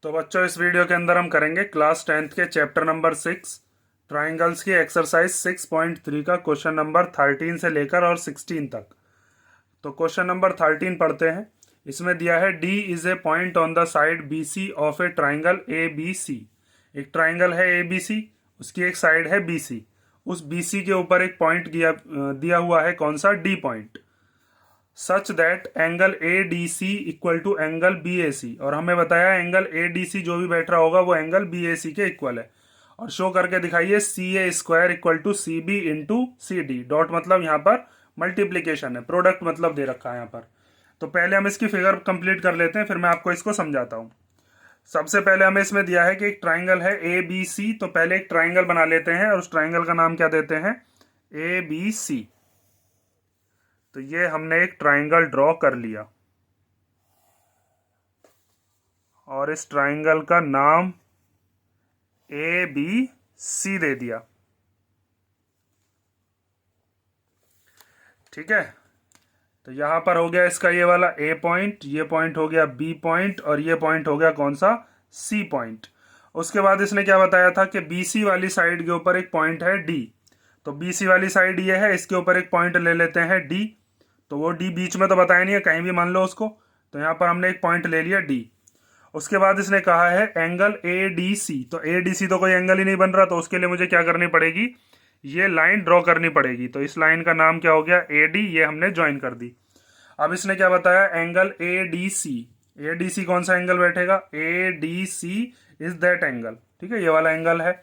तो बच्चों इस वीडियो के अंदर हम करेंगे क्लास 10th के चैप्टर नंबर 6 ट्राइंगल्स की एक्सरसाइज 6.3 का क्वेश्चन नंबर 13 से लेकर और 16 तक। तो क्वेश्चन नंबर 13 पढ़ते हैं। इसमें दिया है D is a point on the side B C of a triangle A B C. एक ट्राइंगल है ए बी सी, उसकी एक साइड है बी सी। उस बी सी के ऊपर एक पॉइंट दिया हुआ है, कौन सा? D point. Such that angle A D C equal to angle B A C, और हमें बताया एंगल ए डी सी जो भी बैठ रहा होगा वो एंगल बी ए सी के इक्वल है। और शो करके दिखाइए C A square equal to C B into C D. Dot मतलब यहाँ पर मल्टीप्लीकेशन है, प्रोडक्ट मतलब दे रखा है यहाँ पर। तो पहले हम इसकी फिगर कंप्लीट कर लेते हैं, फिर मैं आपको इसको समझाता हूँ। सबसे पहले हमें इसमें दिया है कि एक ट्राइंगल है ए बी सी, तो पहले एक ट्राइंगल बना लेते हैं और उस ट्राइंगल का नाम क्या देते हैं? A B C. तो ये हमने एक ट्राइंगल ड्रॉ कर लिया और इस ट्राइंगल का नाम ए बी सी दे दिया। ठीक है, तो यहां पर हो गया इसका ये वाला ए पॉइंट, ये पॉइंट हो गया बी पॉइंट और ये पॉइंट हो गया कौन सा? C point. उसके बाद इसने क्या बताया था कि बी सी वाली साइड के ऊपर एक पॉइंट है डी। तो बी सी वाली साइड ये है, इसके ऊपर एक पॉइंट ले लेते हैं डी। तो वो डी बीच में तो बताया नहीं है, कहीं भी मान लो उसको। तो यहां पर हमने एक पॉइंट ले लिया डी। उसके बाद इसने कहा है एंगल ए डी सी। तो ए डी सी तो कोई एंगल ही नहीं बन रहा, तो उसके लिए मुझे क्या करनी पड़ेगी? ये लाइन ड्रॉ करनी पड़ेगी। तो इस लाइन का नाम क्या हो गया? A D. ये हमने ज्वाइन कर दी। अब इसने क्या बताया? Angle A D C. A D C कौन सा एंगल बैठेगा? A D C is that angle. ठीक है, ये वाला एंगल है।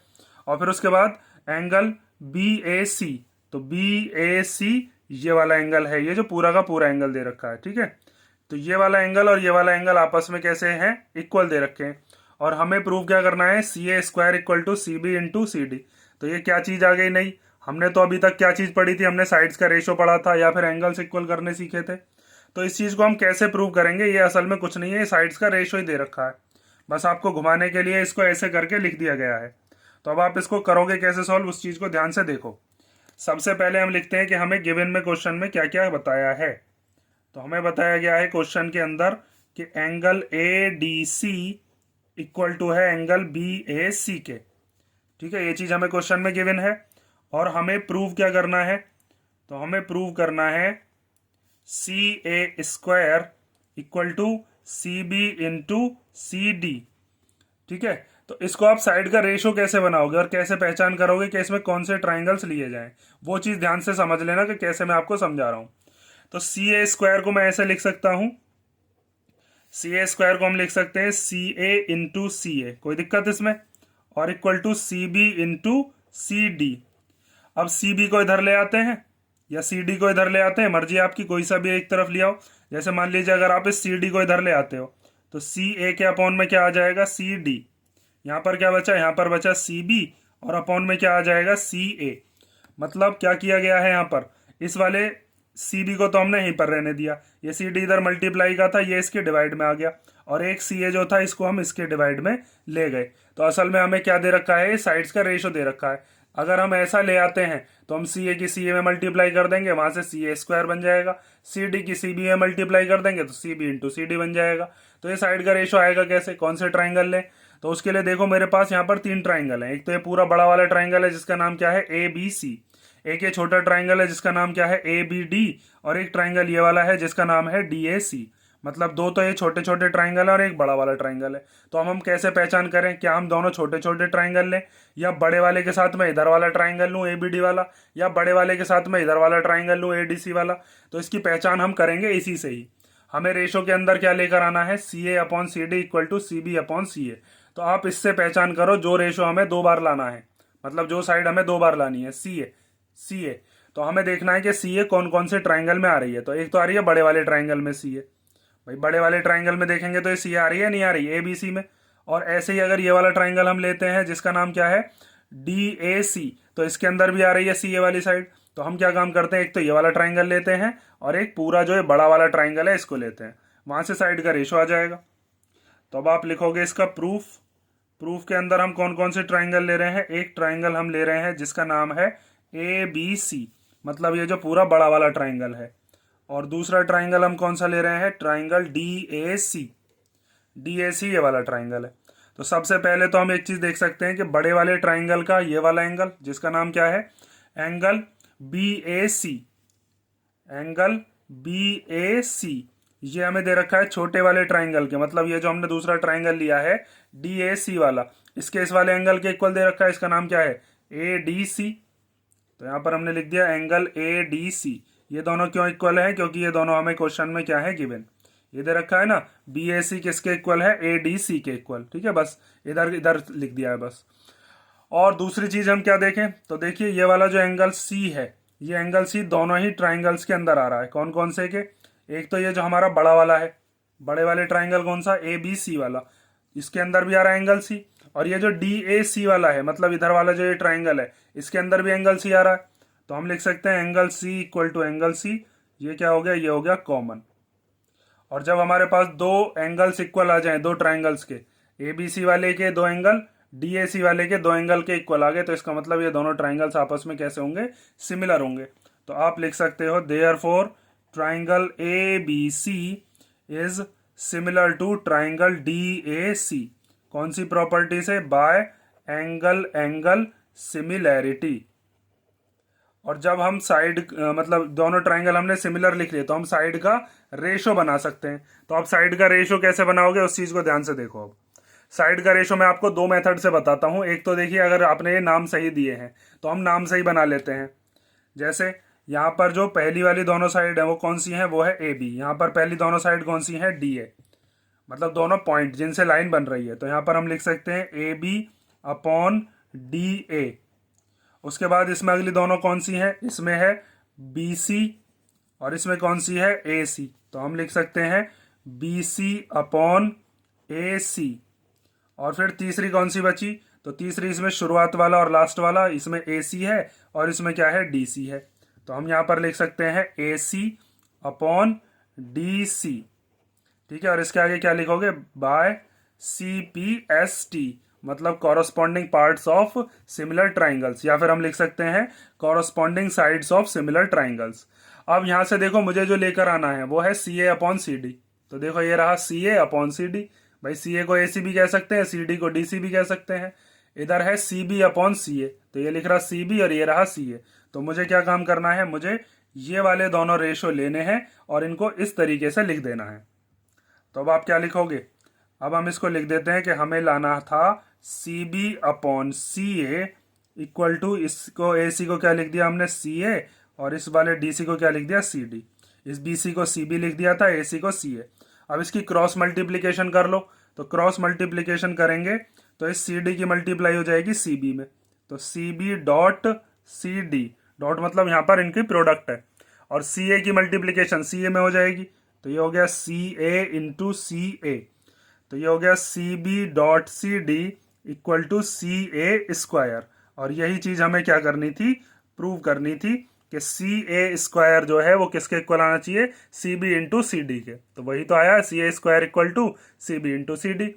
और फिर उसके बाद एंगल बी ए सी। तो बी ए सी ये वाला एंगल है, ये जो पूरा का पूरा एंगल दे रखा है। ठीक है, तो ये वाला एंगल और ये वाला एंगल आपस में कैसे हैं? इक्वल दे रखे हैं। और हमें प्रूव क्या करना है? C A square equal to C B into C D. तो ये क्या चीज आ गई? नहीं, हमने तो अभी तक क्या चीज पढ़ी थी? हमने साइड्स का रेशो पढ़ा था या फिर एंगल्स इक्वल करने सीखे थे। तो इस चीज को हम कैसे प्रूव करेंगे? ये असल में कुछ नहीं है, साइड्स का रेशो ही दे रखा है, बस आपको घुमाने के लिए इसको ऐसे करके लिख दिया गया है। तो अब आप इसको करोगे कैसे सॉल्व, उस चीज को ध्यान से देखो। सबसे पहले हम लिखते हैं कि हमें गिवन में क्वेश्चन में क्या क्या बताया है। तो हमें बताया गया है क्वेश्चन के अंदर कि angle A D C equal to है एंगल बी ए सी के। ठीक है, ये चीज हमें क्वेश्चन में गिवन है। और हमें प्रूव क्या करना है? तो हमें प्रूव करना है C A square equal to C B into C D. ठीक है, तो इसको आप साइड का रेशो कैसे बनाओगे और कैसे पहचान करोगे कि इसमें कौन से ट्राइंगल्स लिए जाएं, वो चीज ध्यान से समझ लेना कि कैसे मैं आपको समझा रहा हूं। तो सी ए स्क्वायर को मैं ऐसे लिख सकता हूं, सी ए स्क्वायर को हम लिख सकते हैं सी ए इंटू सी ए, कोई दिक्कत इसमें? और equal to C B into C D. अब सी बी को इधर ले आते हैं या सी डी को इधर ले आते हैं, मर्जी आपकी, कोई सा भी एक तरफ ले आओ। जैसे मान लीजिए अगर आप इस सी डी को इधर ले आते हो तो सी ए के अपॉन में क्या आ जाएगा? C D. यहाँ पर क्या बचा? यहाँ पर बचा सी बी और अपॉन में क्या आ जाएगा? सी ए। मतलब क्या किया गया है यहाँ पर? इस वाले सी बी को तो हमने यहीं पर रहने दिया, ये सी डी इधर मल्टीप्लाई का था, ये इसके डिवाइड में आ गया, और एक सी ए जो था इसको हम इसके डिवाइड में ले गए। तो असल में हमें क्या दे रखा है? साइड्स का रेशो दे रखा है। अगर हम ऐसा ले आते हैं तो हम सी ए की सी ए में मल्टीप्लाई कर देंगे, वहां से सी ए स्क्वायर बन जाएगा। सी डी की सी बी में मल्टीप्लाई कर देंगे तो C B into C D बन जाएगा। तो ये साइड का रेशो आएगा कैसे? कौन से ट्राइंगल लें? तो उसके लिए देखो मेरे पास यहाँ पर 3 ट्राइंगल है। एक तो ये पूरा बड़ा वाला ट्राइंगल है जिसका नाम क्या है? A B C. एक ये छोटा ट्राइंगल है जिसका नाम क्या है? A B D. और एक ट्राइंगल ये वाला है जिसका नाम है डी ए सी। मतलब दो तो ये छोटे छोटे ट्राइंगल है और एक बड़ा वाला ट्राइंगल है। तो हम कैसे पहचान करें? क्या हम दोनों छोटे छोटे ट्राइंगल लें, या बड़े वाले के साथ में इधर वाला ट्राइंगल लूँ ए बी डी वाला, या बड़े वाले के साथ में इधर वाला ट्राइंगल लूँ ए डी सी वाला? तो इसकी पहचान हम करेंगे इसी से ही। हमें रेशो के अंदर क्या लेकर आना है? C A upon C D equal to C B upon C A. तो आप इससे पहचान करो जो रेशो हमें 2 बार लाना है, मतलब जो साइड हमें 2 बार लानी है, सी ए सी ए। तो हमें देखना है कि सी ए कौन कौन से ट्राइंगल में आ रही है। तो एक तो आ रही है बड़े वाले ट्राइंगल में सी ए। भाई बड़े वाले ट्राइंगल में देखेंगे तो ये सी आ रही है, नहीं आ रही? ए बी सी में। और ऐसे ही अगर ये वाला ट्राइंगल हम लेते हैं जिसका नाम क्या है? डी ए सी, तो इसके अंदर भी आ रही है सी ए वाली साइड। तो हम क्या काम करते हैं? एक तो ये वाला ट्राइंगल लेते हैं और एक पूरा जो है बड़ा वाला ट्राइंगल है इसको लेते हैं, वहां से साइड का रेशो आ जाएगा। तो अब आप लिखोगे इसका प्रूफ। प्रूफ के अंदर हम कौन कौन से ट्राइंगल ले रहे हैं? एक ट्राइंगल हम ले रहे हैं जिसका नाम है ए बी सी, मतलब ये जो पूरा बड़ा वाला ट्राइंगल है। और दूसरा ट्राइंगल हम कौन सा ले रहे हैं? Triangle D A C. D A C ये वाला ट्राइंगल है। तो सबसे पहले तो हम एक चीज देख सकते हैं कि बड़े वाले ट्राइंगल का ये वाला एंगल जिसका नाम क्या है, angle B A C, angle B A C, ये हमें दे रखा है छोटे वाले ट्राइंगल के, मतलब ये जो हमने दूसरा ट्राइंगल लिया है डी ए सी वाला, इसके इस वाले एंगल के इक्वल दे रखा है, इसका नाम क्या है, ए डी सी। तो यहाँ पर हमने लिख दिया एंगल ए डी सी। ये दोनों क्यों इक्वल है, क्योंकि ये दोनों हमें क्वेश्चन में क्या है गिवन, ये दे रखा है ना, बी ए सी किसके इक्वल है, ए डी सी के इक्वल। ठीक है, बस इधर इधर लिख दिया है बस। और दूसरी चीज हम क्या देखें, तो देखिए ये वाला जो एंगल सी है, ये एंगल सी दोनों ही ट्राइंगल्स के अंदर आ रहा है। कौन कौन से के, एक तो ये जो हमारा बड़ा वाला है, बड़े वाले ट्राइंगल कौन सा, ए बी सी वाला, इसके अंदर भी आ रहा है एंगल सी। और ये जो डी ए सी वाला है, मतलब इधर वाला जो ये ट्राइंगल है, इसके अंदर भी एंगल सी आ रहा है। तो हम लिख सकते हैं angle C equal to angle C, ये क्या हो गया, ये हो गया कॉमन। और जब हमारे पास दो एंगल्स इक्वल आ जाएं, दो ट्राइंगल्स के, ए बी सी वाले के दो एंगल, डी ए सी वाले के दो एंगल के इक्वल आ गए, तो इसका मतलब ये दोनों ट्राइंगल्स आपस में कैसे होंगे, सिमिलर होंगे। तो आप लिख सकते हो therefore triangle A B C is similar to triangle D A C. कौन सी प्रॉपर्टी से, बाय एंगल एंगल सिमिलैरिटी। और जब हम साइड मतलब दोनों ट्राइंगल हमने सिमिलर लिख लिए, तो हम साइड का रेशो बना सकते हैं। तो आप साइड का रेशो कैसे बनाओगे, उस चीज को ध्यान से देखो। अब साइड का रेशो मैं आपको दो मेथड से बताता हूं। एक तो देखिए, अगर आपने ये नाम सही दिए हैं तो हम नाम सही बना लेते हैं। जैसे यहाँ पर जो पहली वाली दोनों साइड है वो कौन सी है, वो है ए बी। यहाँ पर पहली दोनों साइड कौन सी है, डी ए, मतलब दोनों पॉइंट जिनसे लाइन बन रही है। तो यहाँ पर हम लिख सकते हैं A B upon D A. उसके बाद इसमें अगली दोनों कौन सी हैं, इसमें है बी सी और इसमें कौन सी है, ए सी। तो हम लिख सकते हैं बी सी अपॉन ए सी। और फिर तीसरी कौन सी बची, तो तीसरी इसमें शुरुआत वाला और लास्ट वाला, इसमें ए सी है और इसमें क्या है, डी सी है। तो हम यहाँ पर लिख सकते हैं ए सी अपॉन डी सी। ठीक है, और इसके आगे क्या लिखोगे, by C P S T, मतलब corresponding parts of similar triangles, या फिर हम लिख सकते हैं corresponding sides of similar triangles. अब यहां से देखो मुझे जो लेकर आना है वो है C A upon C D. तो देखो ये रहा सी ए अपॉन सी डी। भाई सी ए को ए सी भी कह सकते हैं, सी डी को डी सी भी कह सकते हैं। इधर है सी बी अपॉन सी ए, तो ये लिख रहा सी बी और ये रहा सी ए। तो मुझे क्या काम करना है, मुझे ये वाले दोनों रेशो लेने हैं और इनको इस तरीके से लिख देना है। तो अब आप क्या लिखोगे, अब हम इसको लिख देते हैं कि हमें लाना था C B upon C A equal to, इसको ए सी को क्या लिख दिया हमने, सी ए, और इस वाले डी सी को क्या लिख दिया, सी डी। इस बी सी को सी बी लिख दिया था, ए सी को सी ए। अब इसकी क्रॉस मल्टीप्लीकेशन कर लो। तो क्रॉस मल्टीप्लीकेशन करेंगे तो इस सी डी की मल्टीप्लाई हो जाएगी सी बी में। तो C B dot C D, dot मतलब यहाँ पर इनकी प्रोडक्ट है, और सी ए की मल्टीप्लीकेशन सी ए में हो जाएगी। तो ये हो गया सी ए इंटू सी ए। तो ये हो गया C B dot C D equal to C A square. और यही चीज हमें क्या करनी थी, प्रूव करनी थी कि सी ए स्क्वायर जो है वो किसके इक्वल आना चाहिए, C B into C D के। तो वही तो आया, C A square equal to C B into C D.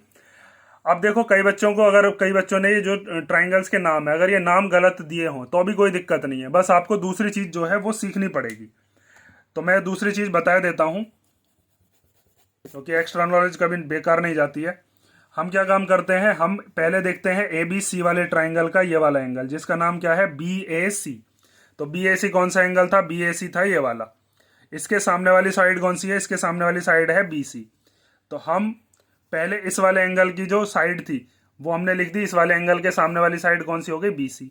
अब देखो कई बच्चों को, अगर कई बच्चों ने ये जो ट्राइंगल्स के नाम है, अगर ये नाम गलत दिए हों तो भी कोई दिक्कत नहीं है, बस आपको दूसरी चीज जो है वो सीखनी पड़ेगी। तो मैं दूसरी चीज बता देता हूं, क्योंकि एक्स्ट्रा नॉलेज कभी बेकार नहीं जाती है। हम क्या काम करते हैं, हम पहले देखते हैं ए बी सी वाले ट्राइंगल का ये वाला एंगल जिसका नाम क्या है, बी ए सी। तो बी ए सी कौन सा एंगल था, बी ए सी था ये वाला। इसके सामने वाली साइड कौन सी है, इसके सामने वाली साइड है बी सी। तो हम पहले इस वाले एंगल की जो साइड थी वो हमने लिख दी, इस वाले एंगल के सामने वाली साइड कौन सी हो गई, बी सी।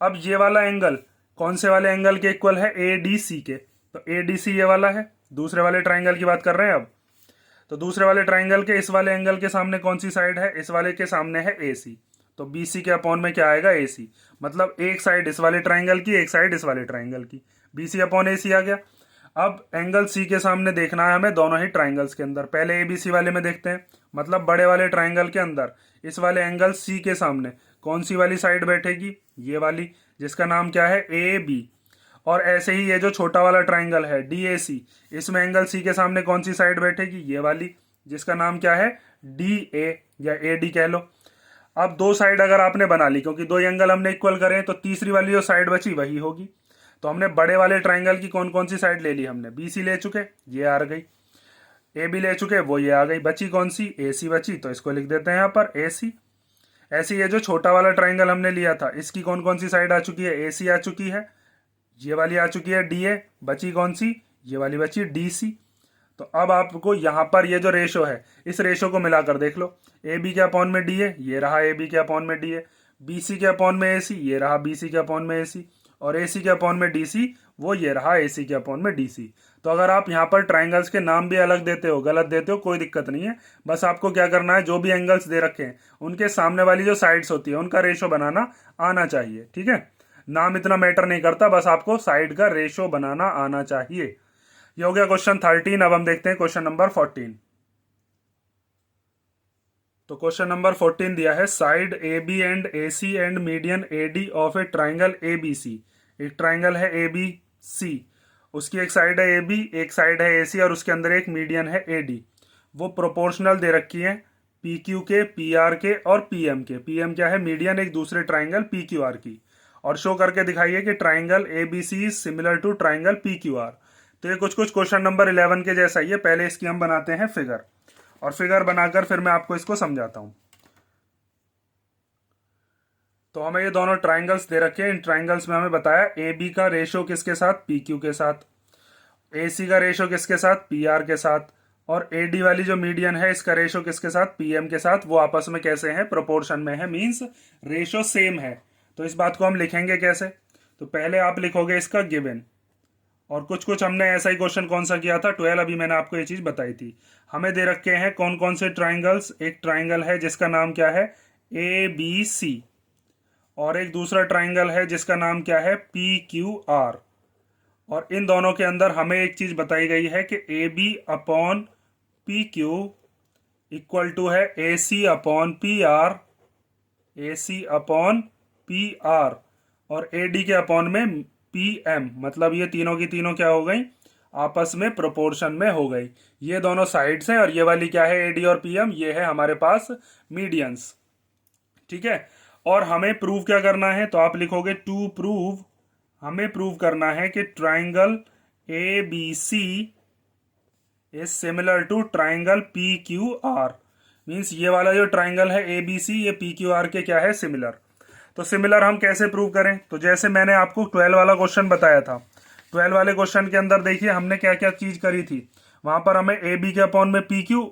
अब ये वाला एंगल कौन से वाले एंगल के इक्वल है, ए डी सी के। तो ए डी सी ये वाला है, दूसरे वाले ट्राइंगल की बात कर रहे हैं अब। तो दूसरे वाले ट्राइंगल के इस वाले एंगल के सामने कौन सी साइड है, इस वाले के सामने है ए सी। तो बी सी के अपॉन में क्या आएगा, ए सी। मतलब एक साइड इस वाले ट्राइंगल की, एक साइड इस वाले ट्राइंगल की, बी सी अपॉन ए सी आ गया। अब एंगल सी के सामने देखना है हमें दोनों ही ट्राइंगल्स के अंदर। पहले ए बी सी वाले में देखते हैं, मतलब बड़े वाले ट्राइंगल के अंदर इस वाले एंगल सी के सामने कौन सी वाली साइड बैठेगी, ये वाली, जिसका नाम क्या है, ए बी। और ऐसे ही ये जो छोटा वाला ट्राइंगल है डी ए सी, इसमें एंगल सी के सामने कौन सी साइड बैठेगी, ये वाली, जिसका नाम क्या है, डी ए या ए डी कह लो। अब दो साइड अगर आपने बना ली, क्योंकि दो एंगल हमने इक्वल करे, तो तीसरी वाली जो साइड बची वही होगी। तो हमने बड़े वाले ट्राइंगल की कौन कौन सी साइड ले ली, हमने बी सी ले चुके, ये आ गई। ए बी ले चुके, वो ये आ गई, बची कौन सी, ए सी बची, तो इसको लिख देते हैं यहाँ पर ए सी। ऐसे ये जो छोटा वाला ट्राइंगल हमने लिया था, इसकी कौन कौन सी साइड आ चुकी है, ए सी आ चुकी है, ये वाली आ चुकी है डी ए, बची कौन सी, ये वाली बची डी सी। तो अब आपको यहाँ पर ये जो रेशो है, इस रेशो को मिलाकर देख लो, ए बी के अपॉन में डी ए, ये रहा ए बी के अपॉन में डी ए, बी सी के अपॉन में ए सी, ये रहा बी सी के अपॉन में ए सी, और ए सी के अपॉन में डी सी, वो ये रहा ए सी के अपॉन में डी सी। तो अगर आप यहाँ पर ट्राइंगल्स के नाम भी अलग देते हो, गलत देते हो, कोई दिक्कत नहीं है, बस आपको क्या करना है, जो भी एंगल्स दे रखे हैं उनके सामने वाली जो साइड्स होती है उनका रेशो बनाना आना चाहिए। ठीक है, नाम इतना मैटर नहीं करता, बस आपको साइड का रेशो बनाना आना चाहिए। ये हो गया क्वेश्चन 13। अब हम देखते हैं क्वेश्चन नंबर 14। तो क्वेश्चन नंबर 14 दिया है, side A B and A C and median A D of a triangle A B C. एक ट्राइंगल है ए बी सी, उसकी एक साइड है ए बी, एक साइड है ए सी, और उसके अंदर एक मीडियन है ए डी। वो प्रोपोर्शनल दे रखी है पी क्यू के, पी आर के और पी एम के। पी एम क्या है, मीडियन एक दूसरे ट्राइंगल पी क्यू आर की, और शो करके दिखाइए कि triangle A B C is similar to triangle P Q R. तो ये कुछ कुछ क्वेश्चन नंबर 11 के जैसा ही है। पहले इसकी हम बनाते हैं फिगर, और फिगर बनाकर फिर मैं आपको इसको समझाता हूं। तो हमें ये दोनों ट्राइंगल्स दे रखे हैं, इन ट्राइंगल्स में हमें बताया ए बी का रेशो किसके साथ, पी क्यू के साथ, ए सी का रेशो किसके साथ, पी आर के साथ, और ए डी वाली जो मीडियन है इसका रेशो किसके साथ, पी एम के साथ। वो आपस में कैसे हैं, प्रोपोर्शन में है, मीन्स रेशो सेम है। तो इस बात को हम लिखेंगे कैसे, तो पहले आप लिखोगे इसका गिवन, और कुछ कुछ हमने ऐसा ही क्वेश्चन कौन सा किया था 12, अभी मैंने आपको ये चीज बताई थी। हमें दे रखे हैं कौन कौन से ट्राइंगल्स, एक ट्राइंगल है जिसका नाम क्या है, ए बी सी, और एक दूसरा ट्राइंगल है जिसका नाम क्या है, पी क्यू आर। और इन दोनों के अंदर हमें एक चीज बताई गई है कि A B upon P Q equal to है A C upon P R, A C upon P R, और ए डी के अपॉन में पी एम। मतलब ये तीनों की तीनों क्या हो गई, आपस में प्रोपोर्शन में हो गई। ये दोनों साइड्स हैं, और ये वाली क्या है, ए डी और पी एम, ये है हमारे पास मीडियंस। ठीक है, और हमें प्रूव क्या करना है, तो आप लिखोगे टू प्रूव, हमें प्रूव करना है कि triangle A B C is similar to triangle P Q R. Means ये वाला जो ट्राइंगल है ए बी सी, ये पी क्यू आर के क्या है, सिमिलर। तो सिमिलर हम कैसे प्रूव करें, तो जैसे मैंने आपको 12 वाला क्वेश्चन बताया था, 12 वाले क्वेश्चन के अंदर देखिए हमने क्या क्या चीज करी थी। वहां पर हमें ए बी के अपॉन में पी क्यू,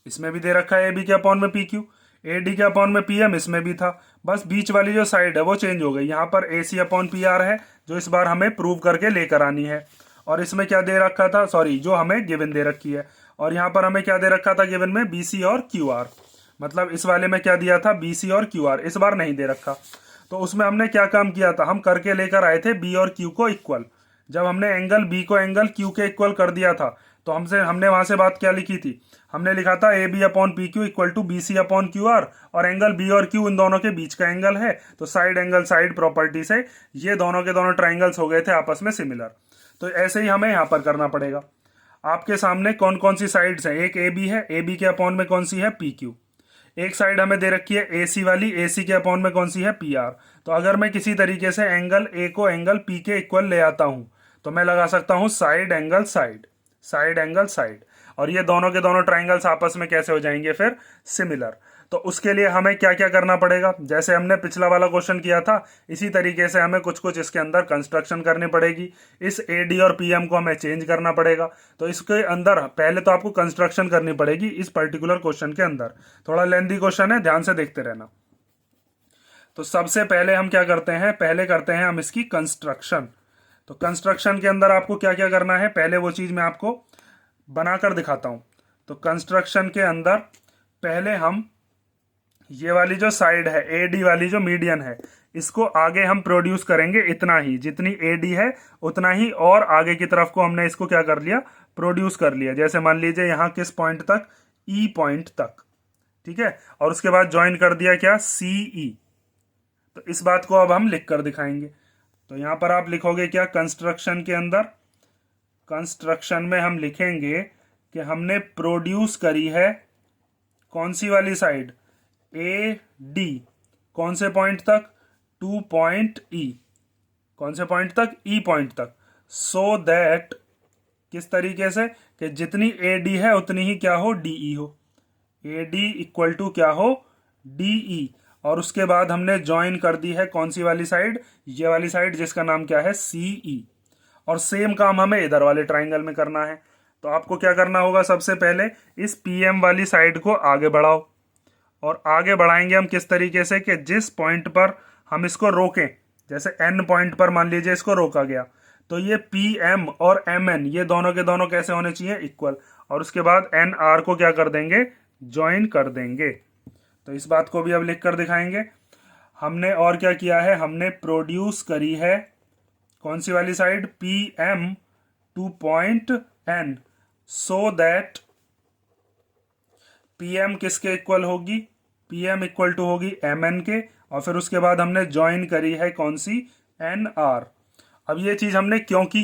इसमें भी दे रखा है ए बी के अपॉन में पी क्यू, ए डी के अपॉन में पी एम, इसमें भी था, बस बीच वाली जो साइड है वो चेंज हो गई। यहाँ पर ए सी अपॉन पी आर है, जो इस बार हमें प्रूव करके लेकर आनी है। और इसमें क्या दे रखा था, सॉरी, जो हमें गिवन दे रखी है, और यहाँ पर हमें क्या दे रखा था गिवन में, बी सी और क्यू आर। मतलब इस वाले में क्या दिया था, बी सी और क्यू आर, इस बार नहीं दे रखा। तो उसमें हमने क्या काम किया था, हम करके लेकर आए थे बी और क्यू को इक्वल। जब हमने एंगल बी को एंगल क्यू के इक्वल कर दिया था, तो हमने वहां से बात क्या लिखी थी, हमने लिखा था A B upon P Q equal to B C upon Q R, और एंगल बी और क्यू इन दोनों के बीच का एंगल है, तो साइड एंगल साइड प्रॉपर्टी से ये दोनों के दोनों ट्राइंगल्स हो गए थे आपस में सिमिलर। तो ऐसे ही हमें यहाँ पर करना पड़ेगा। आपके सामने कौन कौन सी साइड्स हैं, एक ए बी है, ए बी के अपॉन में कौन सी है, पी क्यू। एक साइड हमें दे रखी है ए सी वाली, ए सी के अपॉन में कौन सी है, पी आर। तो अगर मैं किसी तरीके से एंगल ए को एंगल पी के इक्वल ले आता हूं, तो मैं लगा सकता हूं side angle side, side angle side, और ये दोनों के दोनों ट्राइंगल्स आपस में कैसे हो जाएंगे फिर, सिमिलर। तो उसके लिए हमें क्या क्या करना पड़ेगा, जैसे हमने पिछला वाला क्वेश्चन किया था, इसी तरीके से हमें कुछ कुछ इसके अंदर कंस्ट्रक्शन करनी पड़ेगी। इस ए डी और पी एम को हमें चेंज करना पड़ेगा। तो इसके अंदर पहले तो आपको कंस्ट्रक्शन करनी पड़ेगी इस पर्टिकुलर क्वेश्चन के अंदर। थोड़ा लेंथी क्वेश्चन है, ध्यान से देखते रहना। तो सबसे पहले हम क्या करते हैं, पहले करते हैं हम इसकी कंस्ट्रक्शन। तो कंस्ट्रक्शन के अंदर आपको क्या क्या करना है, पहले वो चीज मैं आपको बनाकर दिखाता हूं। तो कंस्ट्रक्शन के अंदर पहले हम ये वाली जो साइड है, ए डी वाली जो मीडियन है, इसको आगे हम प्रोड्यूस करेंगे इतना ही, जितनी ए डी है उतना ही, और आगे की तरफ को हमने इसको क्या कर लिया, प्रोड्यूस कर लिया। जैसे मान लीजिए यहाँ किस पॉइंट तक, ई पॉइंट तक, ठीक है, और उसके बाद ज्वाइन कर दिया क्या, सी ई। तो इस बात को अब हम लिख कर दिखाएंगे। तो यहां पर आप लिखोगे क्या, कंस्ट्रक्शन के अंदर, कंस्ट्रक्शन में हम लिखेंगे कि हमने प्रोड्यूस करी है कौन सी वाली साइड, ए डी, कौन से पॉइंट तक, टू पॉइंट ई, कौन से पॉइंट तक, ई पॉइंट तक, सो दैट किस तरीके से कि जितनी ए डी है उतनी ही क्या हो, डी ई हो, ए डी इक्वल टू क्या हो, डी ई। और उसके बाद हमने ज्वाइन कर दी है कौन सी वाली साइड, ये वाली साइड, जिसका नाम क्या है, सी ई। और सेम काम हमें इधर वाले ट्राइंगल में करना है। तो आपको क्या करना होगा, सबसे पहले इस पी एम वाली साइड को आगे बढ़ाओ। और आगे बढ़ाएंगे हम किस तरीके से कि जिस पॉइंट पर हम इसको रोकें, जैसे एन पॉइंट पर मान लीजिए इसको रोका गया, तो ये पी एम और एम एन ये दोनों के दोनों कैसे होने चाहिए, इक्वल। और उसके बाद एन आर को क्या कर देंगे, ज्वाइन कर देंगे। तो इस बात को भी अब लिख कर दिखाएंगे। हमने और क्या किया है, हमने प्रोड्यूस करी है कौन सी वाली side, P M to point N, so that P M किसके इक्वल होगी, पी एम इक्वल टू होगी एम एन के। और फिर उसके बाद हमने ज्वाइन करी है कौन सी, एन आर। अब ये चीज हमने क्यों की,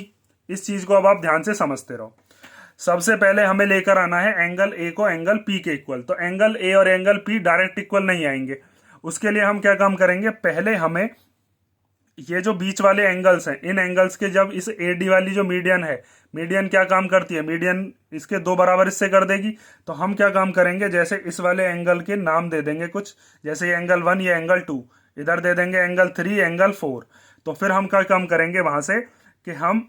इस चीज को अब आप ध्यान से समझते रहो। सबसे पहले हमें लेकर आना है एंगल ए को एंगल पी के इक्वल। तो एंगल ए और एंगल पी डायरेक्ट इक्वल नहीं आएंगे। उसके लिए हम क्या काम करेंगे, पहले हमें ये जो बीच वाले एंगल्स हैं, इन एंगल्स के जब इस ए डी वाली जो मीडियन है, मीडियन क्या काम करती है, मीडियन इसके दो बराबर इससे कर देगी। तो हम क्या काम करेंगे, जैसे इस वाले एंगल के नाम दे देंगे कुछ, जैसे ये एंगल 1, ये एंगल 2, इधर दे देंगे एंगल 3, एंगल 4। तो फिर हम क्या काम करेंगे वहां से कि हम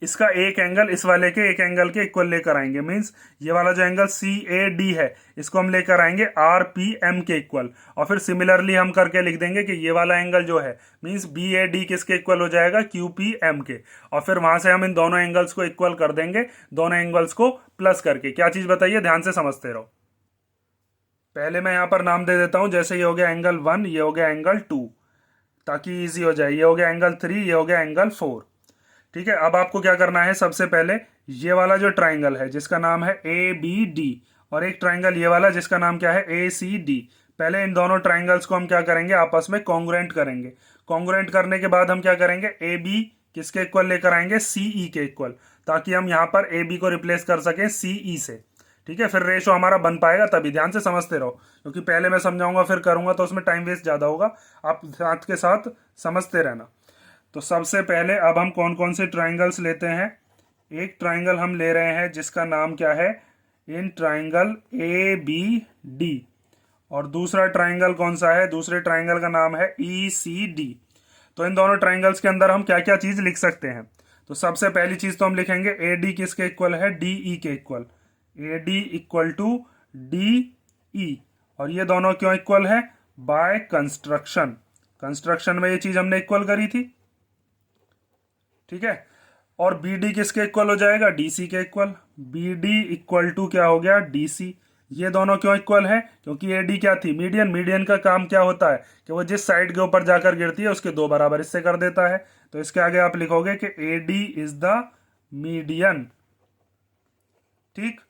इसका एक एंगल इस वाले के एक एंगल के इक्वल लेकर आएंगे। मींस ये वाला जो एंगल सी ए डी है, इसको हम लेकर आएंगे आर पी एम के इक्वल। और फिर सिमिलरली हम करके लिख देंगे कि ये वाला एंगल जो है, मींस बी ए डी किसके इक्वल हो जाएगा, क्यू पी एम के। और फिर वहां से हम इन दोनों एंगल्स को इक्वल कर देंगे, दोनों एंगल्स को प्लस करके। क्या चीज बताइए, ध्यान से समझते रहो। पहले मैं यहां पर नाम दे देता हूं, जैसे ये हो गया एंगल 1, ये हो गया एंगल 2, ताकि इजी हो जाए। ये हो गया एंगल 3, ये हो गया एंगल 4। ठीक है, अब आपको क्या करना है, सबसे पहले ये वाला जो ट्राइंगल है जिसका नाम है ए बी डी, और एक ट्राइंगल ये वाला जिसका नाम क्या है, ए सी डी। पहले इन दोनों ट्राइंगल्स को हम क्या करेंगे, आपस में कॉन्ग्रुएंट करेंगे। कॉन्ग्रुएंट करने के बाद हम क्या करेंगे, ए बी किसके इक्वल लेकर आएंगे, सीई के इक्वल, ताकि हम यहाँ पर ए बी को रिप्लेस कर सकें सीई से। ठीक है, फिर रेशो हमारा बन पाएगा तभी। ध्यान से समझते रहो, क्योंकि पहले मैं समझाऊंगा फिर करूंगा तो उसमें टाइम वेस्ट ज्यादा होगा। आप साथ के साथ समझते रहना। तो सबसे पहले अब हम कौन कौन से ट्राइंगल्स लेते हैं। एक ट्राइंगल हम ले रहे हैं जिसका नाम क्या है, in triangle A B D. और दूसरा ट्राइंगल कौन सा है, दूसरे ट्राइंगल का नाम है ई सी डी। तो इन दोनों ट्राइंगल्स के अंदर हम क्या क्या चीज लिख सकते हैं। तो सबसे पहली चीज तो हम लिखेंगे ए डी किसके इक्वल है, डी ई के equal. A D equal to D E. और ये दोनों क्यों इक्वल है, बाय कंस्ट्रक्शन। कंस्ट्रक्शन में ये चीज हमने इक्वल करी थी। ठीक है, और बी डी किसके इक्वल हो जाएगा, डी सी के equal. B D equal to क्या हो गया, डी सी। ये दोनों क्यों इक्वल है, क्योंकि ए डी क्या थी, मीडियन। मीडियन का काम क्या होता है कि वो जिस साइड के ऊपर जाकर गिरती है उसके दो बराबर इससे कर देता है। तो इसके आगे आप लिखोगे कि A D is the median. ठीक,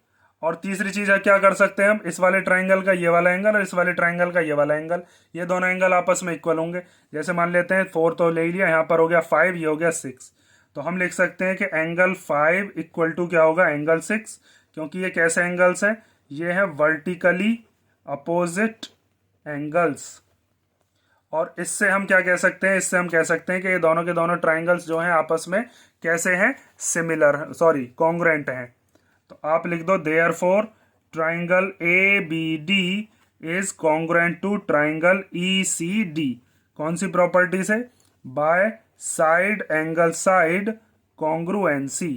और तीसरी चीज है, क्या कर सकते हैं हम, इस वाले ट्राइंगल का ये वाला एंगल और इस वाले ट्राइंगल का ये वाला एंगल, ये दोनों एंगल आपस में इक्वल होंगे। जैसे मान लेते हैं 4 तो ले लिया, यहाँ पर हो गया 5, ये हो गया 6। तो हम लिख सकते हैं कि एंगल 5 इक्वल टू क्या होगा, एंगल 6। क्योंकि ये कैसे एंगल्स हैं, ये है वर्टिकली अपोजिट एंगल्स। और इससे हम क्या कह सकते हैं, इससे हम कह सकते हैं कि ये दोनों के दोनों ट्राइंगल्स जो हैं आपस में कैसे हैं, सिमिलर, सॉरी कॉन्ग्रुएंट हैं। तो आप लिख दो therefore triangle A B D is congruent to triangle E C D. कौन सी प्रॉपर्टी से, by side angle side congruency.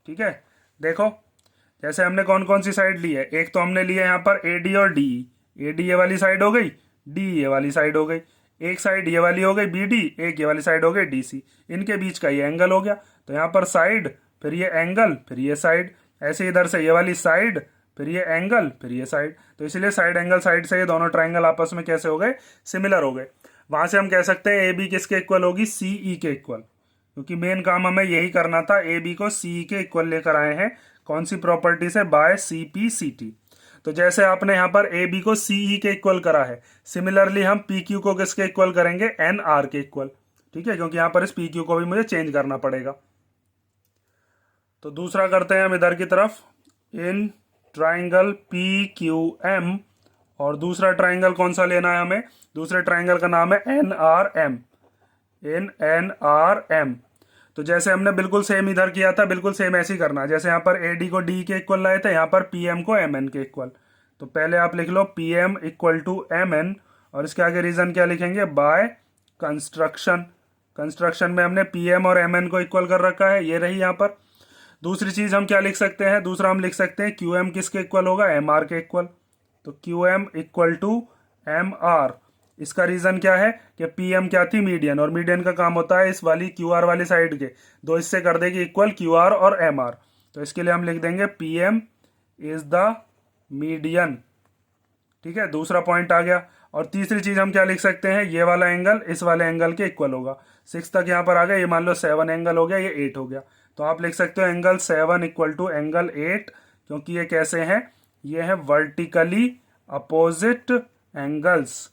ठीक है, देखो जैसे हमने कौन कौन सी साइड ली है, एक तो हमने लिया यहाँ पर ए डी और डी। ए डी ये वाली साइड हो गई, डी ये वाली साइड हो गई। एक साइड ये वाली हो गई बी डी, एक ये वाली साइड हो गई डी सी। इनके बीच का ये एंगल हो गया। तो यहाँ पर साइड, फिर ये एंगल, फिर ये साइड। ऐसे इधर से ये वाली साइड, फिर ये एंगल, फिर ये साइड। तो इसलिए साइड एंगल साइड से ये दोनों ट्राइंगल आपस में कैसे हो गए, सिमिलर हो गए। वहां से हम कह सकते हैं ए बी किसके इक्वल होगी, सी ई के इक्वल। क्योंकि मेन काम हमें यही करना था, ए बी को सी ई के इक्वल लेकर आए हैं। कौन सी प्रॉपर्टी से, by C P C T. तो जैसे आपने यहाँ पर ए बी को सी ई के इक्वल करा है, सिमिलरली हम पी क्यू को किसके इक्वल करेंगे, एन आर के इक्वल। ठीक है, क्योंकि यहाँ पर इस पी क्यू को भी मुझे चेंज करना पड़ेगा। तो दूसरा करते हैं हम इधर की तरफ, in triangle P Q M. और दूसरा ट्राइंगल कौन सा लेना है हमें, दूसरे ट्राइंगल का नाम है N R M. In N R M. तो जैसे हमने बिल्कुल सेम इधर किया था, बिल्कुल सेम ऐसे ही करना है। जैसे यहाँ पर ए डी को डी के इक्वल लाए थे, यहाँ पर पी एम को एम एन के इक्वल। तो पहले आप लिख लो P M equal to M N, और इसके आगे रीजन क्या लिखेंगे, बाय कंस्ट्रक्शन। कंस्ट्रक्शन में हमने पी एम और एम एन को इक्वल कर रखा है, ये रही यहाँ पर। दूसरी चीज हम क्या लिख सकते हैं, दूसरा हम लिख सकते हैं क्यू एम किसके इक्वल होगा, एम आर के इक्वल। तो Q M equal to M R. इसका रीजन क्या है कि पी एम क्या थी, मीडियन, और मीडियन का काम होता है इस वाली क्यू आर वाली साइड के दो हिस्से कर देगी इक्वल, क्यू आर और एम आर। तो इसके लिए हम लिख देंगे P M is the median. ठीक है, दूसरा पॉइंट आ गया। और तीसरी चीज हम क्या लिख सकते हैं, ये वाला एंगल इस वाले एंगल के इक्वल होगा। 6 तक यहाँ पर आ गया, ये मान लो 7 एंगल हो गया, ये 8 हो गया। तो आप लिख सकते हो एंगल 7 इक्वल टू एंगल 8, क्योंकि ये कैसे हैं, ये है वर्टिकली अपोजिट एंगल्स।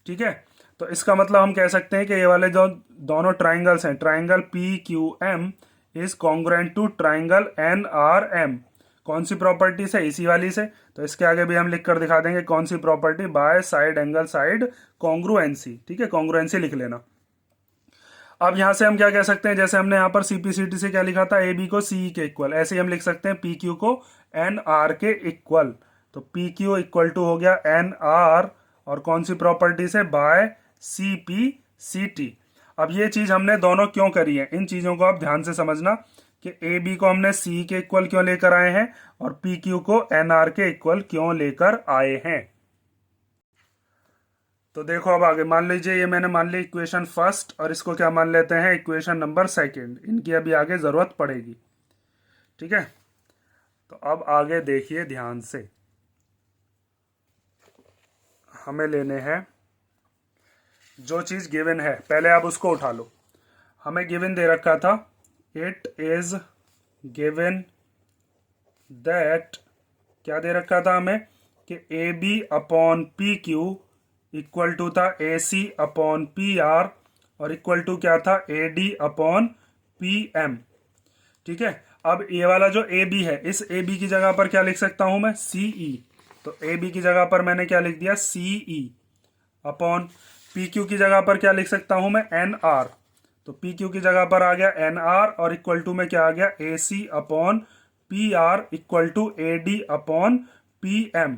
ठीक है, तो इसका मतलब हम कह सकते हैं कि ये वाले जो दोनों ट्राइंगल्स हैं, triangle P Q M is congruent to triangle N R M. कौन सी प्रॉपर्टी से, इसी वाली से। तो इसके आगे भी हम लिख कर दिखा देंगे कौन सी property, by side angle side congruency. ठीक है, कॉन्ग्रुएंसी लिख लेना। अब यहां से हम क्या कह सकते हैं, जैसे हमने यहाँ पर सीपीसीटी से क्या लिखा था, ए बी को सी के इक्वल, ऐसे ही हम लिख सकते हैं पी क्यू को एन आर के इक्वल। तो पी क्यू इक्वल टू हो गया एन आर, और कौन सी प्रॉपर्टी से, by C P C T. अब ये चीज हमने दोनों क्यों करी है, इन चीजों को आप ध्यान से समझना कि ए बी को हमने सी के इक्वल क्यों लेकर आए हैं, और पी क्यू को एन आर के इक्वल क्यों लेकर आए हैं। तो देखो अब आगे मान लीजिए, ये मैंने मान ली इक्वेशन फर्स्ट, और इसको क्या मान लेते हैं, इक्वेशन नंबर सेकंड। इनकी अभी आगे जरूरत पड़ेगी। ठीक है, तो अब आगे देखिए ध्यान से, हमें लेने हैं जो चीज गिवन है, पहले आप उसको उठा लो। हमें गिवन दे रखा था, इट इज गिवन दैट, क्या दे रखा था हमें, कि A B upon P Q equal to था A C upon P R, और इक्वल टू क्या था, A D upon P M. ठीक है, अब ये वाला जो ए बी है, इस ए बी की जगह पर क्या लिख सकता हूं मैं, सी ई। तो ए बी की जगह पर मैंने क्या लिख दिया, C E, upon P Q की जगह पर क्या लिख सकता हूं मैं, एन आर। तो पी क्यू की जगह पर आ गया एन आर, और इक्वल टू में क्या आ गया, A C upon P R equal to A D upon P M.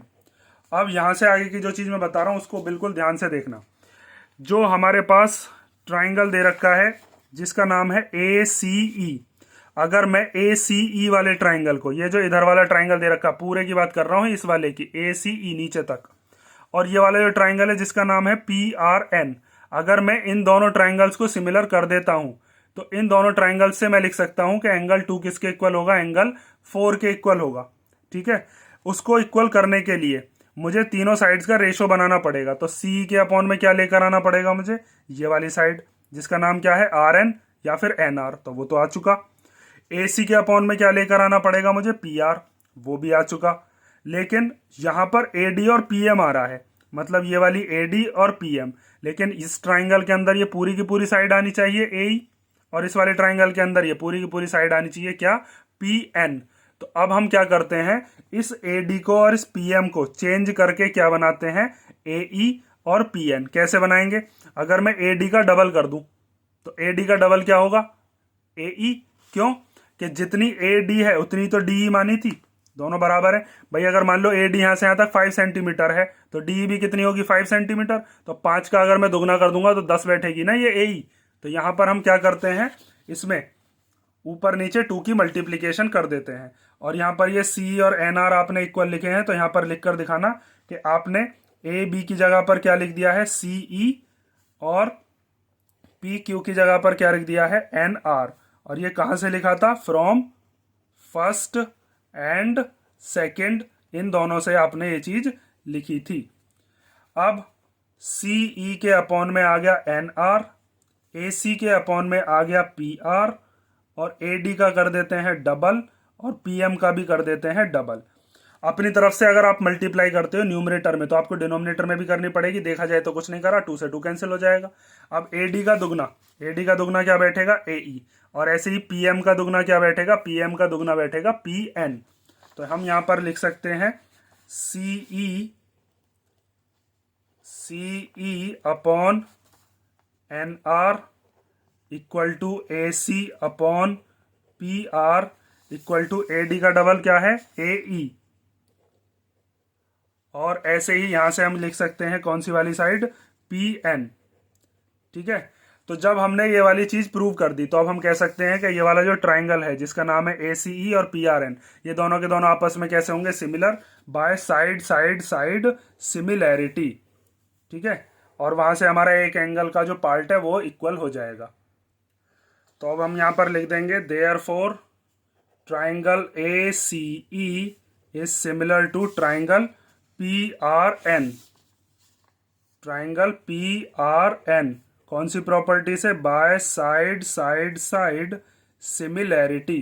अब यहां से आगे की जो चीज मैं बता रहा हूं उसको बिल्कुल ध्यान से देखना। जो हमारे पास ट्राइंगल दे रखा है जिसका नाम है ए सी ई, अगर मैं ए सी ई वाले ट्राइंगल को, ये जो इधर वाला ट्राइंगल दे रखा, पूरे की बात कर रहा हूं इस वाले की, ए सी ई नीचे तक, और ये वाला जो ट्राइंगल है जिसका नाम है पी आर एन, अगर मैं इन दोनों ट्राइंगल्स को सिमिलर कर देता हूं, तो इन दोनों ट्राइंगल्स से मैं लिख सकता हूं कि एंगल 2 किसके इक्वल होगा, एंगल 4 के इक्वल होगा। ठीक है, उसको इक्वल करने के लिए मुझे तीनों साइड्स का रेशो बनाना पड़ेगा। तो सी के अपॉन में क्या लेकर आना पड़ेगा मुझे, ये वाली साइड जिसका नाम क्या है, आर एन या फिर एन आर, तो वो तो आ चुका। ए सी के अपॉन में क्या लेकर आना पड़ेगा मुझे, पी आर, वो भी आ चुका। लेकिन यहां पर ए डी और पी एम आ रहा है, मतलब ये वाली ए डी और पी एम, लेकिन इस ट्राइंगल के अंदर ये पूरी की पूरी साइड आनी चाहिए ए ई, और इस वाले ट्राइंगल के अंदर ये पूरी की पूरी साइड आनी चाहिए क्या, पी एन। तो अब हम क्या करते हैं, इस ए डी को और इस पी एम को चेंज करके क्या बनाते हैं, ए ई और पी एन। कैसे बनाएंगे, अगर मैं ए डी का डबल कर दूं, तो ए डी का डबल क्या होगा, ए ई। क्यों, कि जितनी ए डी है उतनी तो डी ई मानी थी, दोनों बराबर है भाई। अगर मान लो ए डी यहां से यहां तक 5 सेंटीमीटर है, तो डी भी कितनी होगी, 5 सेंटीमीटर। तो 5 का अगर मैं दुगना कर दूंगा तो 10 बैठेगी ना ये ए ई। तो यहां पर हम क्या करते हैं, इसमें ऊपर नीचे 2 की मल्टीप्लीकेशन कर देते हैं, और यहां पर ये सी और एन आर आपने इक्वल लिखे हैं, तो यहां पर लिखकर दिखाना कि आपने ए बी की जगह पर क्या लिख दिया है, सी ई, और पी क्यू की जगह पर क्या लिख दिया है, एन आर। और ये कहां से लिखा था, फ्रॉम फर्स्ट एंड सेकंड, इन दोनों से आपने ये चीज लिखी थी। अब सी ई के अपॉन में आ गया एन आर, ए सी के अपॉन में आ गया पी आर, और ए डी का कर देते हैं डबल, और पी एम का भी कर देते हैं डबल। अपनी तरफ से अगर आप मल्टीप्लाई करते हो न्यूमरेटर में, तो आपको डिनोमिनेटर में भी करनी पड़ेगी। देखा जाए तो कुछ नहीं करा, 2 से 2 कैंसिल हो जाएगा। अब ए डी का दुगना, ए डी का दुगना क्या बैठेगा, ए ई, और ऐसे ही पी एम का दुगना क्या बैठेगा, पी एम का दुगना बैठेगा पी एन। तो हम यहां पर लिख सकते हैं C E upon N R equal to A C upon P R equal to A D का डबल क्या है, ए ई। और ऐसे ही यहां से हम लिख सकते हैं कौन सी वाली साइड, पी एन। ठीक है, तो जब हमने ये वाली चीज प्रूव कर दी तो अब हम कह सकते हैं कि ये वाला जो ट्राइंगल है जिसका नाम है ए सी ई और पी आर एन, ये दोनों के दोनों आपस में कैसे होंगे, similar by side side side similarity. ठीक है, और वहां से हमारा एक एंगल का जो पार्ट है वो इक्वल हो जाएगा। तो अब हम यहां पर लिख देंगे therefore triangle A C E is similar to triangle P R N. Triangle P R N कौन सी प्रॉपर्टी से, by side side side similarity.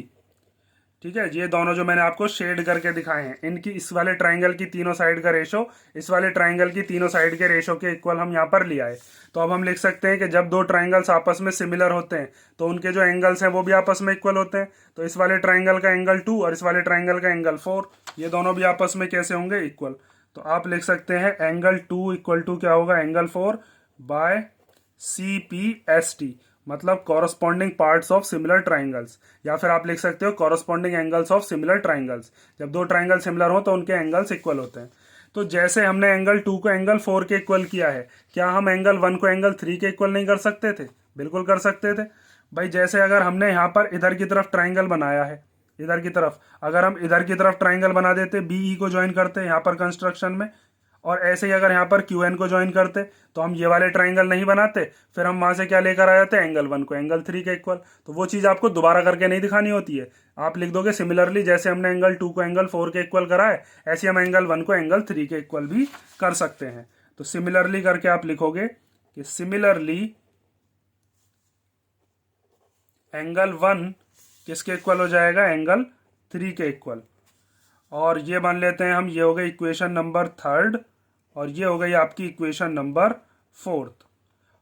ठीक है, ये दोनों जो मैंने आपको शेड करके दिखाए हैं, इनकी इस वाले ट्राइंगल की तीनों साइड का रेशो इस वाले ट्राइंगल की तीनों साइड के रेशो के इक्वल हम यहाँ पर ले आए। तो अब हम लिख सकते हैं कि जब दो ट्राइंगल्स आपस में सिमिलर होते हैं तो उनके जो एंगल्स हैं वो भी आपस में इक्वल होते हैं। तो इस वाले ट्राइंगल का एंगल 2 और इस वाले ट्राइंगल का एंगल 4, ये दोनों भी आपस में कैसे होंगे, इक्वल। तो आप लिख सकते हैं एंगल 2 इक्वल टू क्या होगा, angle 4 by C P S T, मतलब corresponding parts of similar triangles, या फिर आप लिख सकते हो corresponding angles of similar triangles. जब दो ट्राइंगल सिमिलर हो तो उनके एंगल्स इक्वल होते हैं। तो जैसे हमने एंगल 2 को एंगल 4 के इक्वल किया है, क्या हम एंगल 1 को एंगल 3 के इक्वल नहीं कर सकते थे, बिल्कुल कर सकते थे भाई। जैसे अगर हमने यहाँ पर इधर की तरफ ट्राइंगल बनाया है, इधर की तरफ अगर हम इधर की तरफ ट्राइंगल बना देते, बी ई को ज्वाइन करते यहाँ पर कंस्ट्रक्शन में, और ऐसे ही अगर यहाँ पर क्यू एन को ज्वाइन करते तो हम ये वाले ट्राइंगल नहीं बनाते, फिर हम वहां से क्या लेकर आ जाते, एंगल 1 को एंगल 3 के इक्वल। तो वो चीज आपको दोबारा करके नहीं दिखानी होती है, आप लिख दोगे सिमिलरली जैसे हमने एंगल 2 को एंगल 4 के इक्वल करा है, ऐसे हम एंगल 1 को एंगल 3 के इक्वल भी कर सकते हैं। तो सिमिलरली करके आप लिखोगे कि सिमिलरली एंगल 1 किसके इक्वल हो जाएगा, एंगल 3 के इक्वल। और ये मान लेते हैं हम, ये हो गई इक्वेशन नंबर 3 और ये हो गई आपकी इक्वेशन नंबर 4।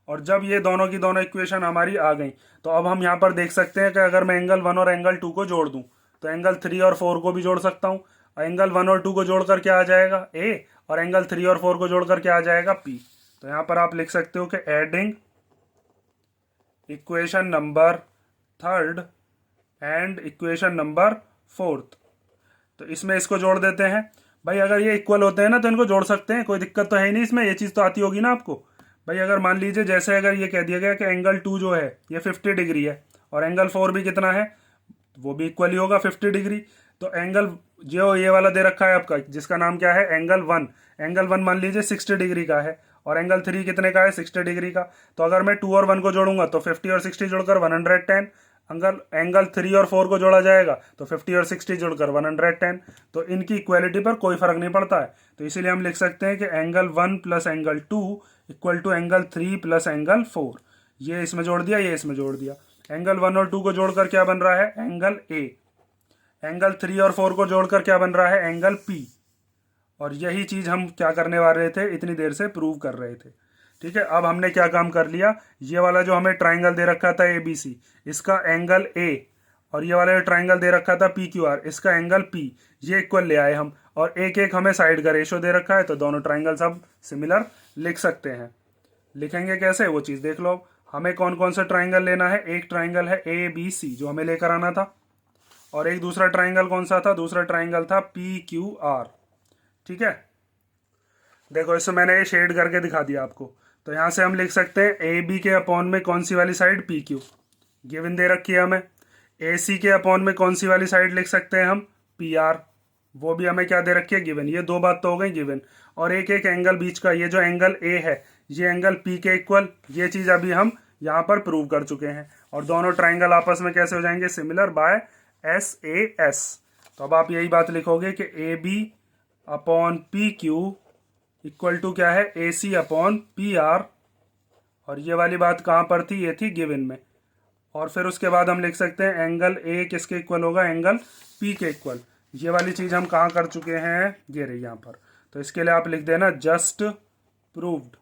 और जब ये दोनों की दोनों इक्वेशन हमारी आ गई तो अब हम यहाँ पर देख सकते हैं कि अगर मैं एंगल 1 और एंगल 2 को जोड़ दूं तो एंगल 3 और 4 को भी जोड़ सकता हूँ। एंगल 1 और 2 को जोड़कर क्या आ जाएगा, ए, और एंगल 3 और 4 को जोड़कर क्या आ जाएगा, पी। तो यहाँ पर आप लिख सकते हो कि adding equation number 3 and equation number 4, तो इसमें इसको जोड़ देते हैं। भाई अगर ये इक्वल होते हैं ना तो इनको जोड़ सकते हैं, कोई दिक्कत तो है ही नहीं इसमें, ये चीज़ तो आती होगी ना आपको। भाई अगर मान लीजिए जैसे अगर ये कह दिया गया कि एंगल 2 जो है ये 50 डिग्री है और एंगल 4 भी कितना है, वो भी इक्वल ही होगा 50 डिग्री। तो एंगल जो ये वाला दे रखा है आपका जिसका नाम क्या है, एंगल 1, एंगल 1 मान लीजिए 60 डिग्री का है और एंगल 3 कितने का है, 60 डिग्री का। तो अगर मैं 2 और 1 को जोड़ूंगा तो 50 और 60 जोड़कर 110। एंगल 3 और 4 को जोड़ा जाएगा तो 50 और 60 जोड़कर 110। तो इनकी इक्वालिटी पर कोई फर्क नहीं पड़ता है। तो इसीलिए हम लिख सकते हैं कि angle 1 plus angle 2 equal to angle 3 plus angle 4। ये इसमें जोड़ दिया, ये इसमें जोड़ दिया। एंगल 1 और 2 को जोड़कर क्या बन रहा है, एंगल ए। एंगल 3 और 4 को जोड़कर क्या बन रहा है, एंगल पी। और यही चीज हम क्या करने वाले थे, इतनी देर से प्रूव कर रहे थे। ठीक है, अब हमने क्या काम कर लिया, ये वाला जो हमें ट्राइंगल दे रखा था ए बी सी, इसका एंगल ए, और ये वाला जो ट्राइंगल दे रखा था पी क्यू आर, इसका एंगल पी, ये इक्वल ले आए हम। और एक एक हमें साइड का रेशो दे रखा है तो दोनों ट्राइंगल्स अब सिमिलर लिख सकते हैं। लिखेंगे कैसे, वो चीज देख लो। हमें कौन कौन सा ट्राइंगल लेना है, एक ट्राइंगल है ए बी सी जो हमें लेकर आना था, और एक दूसरा ट्राइंगल कौन सा था, दूसरा ट्राइंगल था पी क्यू आर। ठीक है, देखो इसमें मैंने ये शेड करके दिखा दिया आपको। तो यहां से हम लिख सकते हैं ए बी के अपॉन में कौन सी वाली साइड, पी क्यू, गिवन दे रखी है हमें। ए सी के अपॉन में कौन सी वाली साइड लिख सकते हैं हम, पी आर, वो भी हमें क्या दे रखी है, गिवन। ये दो बात तो हो गई गिवन। और एक एक एंगल बीच का, ये जो एंगल ए है ये एंगल पी के इक्वल, ये चीज अभी हम यहाँ पर प्रूव कर चुके हैं। और दोनों ट्राइंगल आपस में कैसे हो जाएंगे, similar by S A S. तो अब आप यही बात लिखोगे कि A B upon P Q equal to क्या है, A C upon P R. और ये वाली बात कहाँ पर थी, ये थी गिवन में। और फिर उसके बाद हम लिख सकते हैं एंगल ए किसके इक्वल होगा, एंगल पी के इक्वल। ये वाली चीज हम कहाँ कर चुके हैं, ये रही यहाँ पर। तो इसके लिए आप लिख देना जस्ट प्रूव्ड।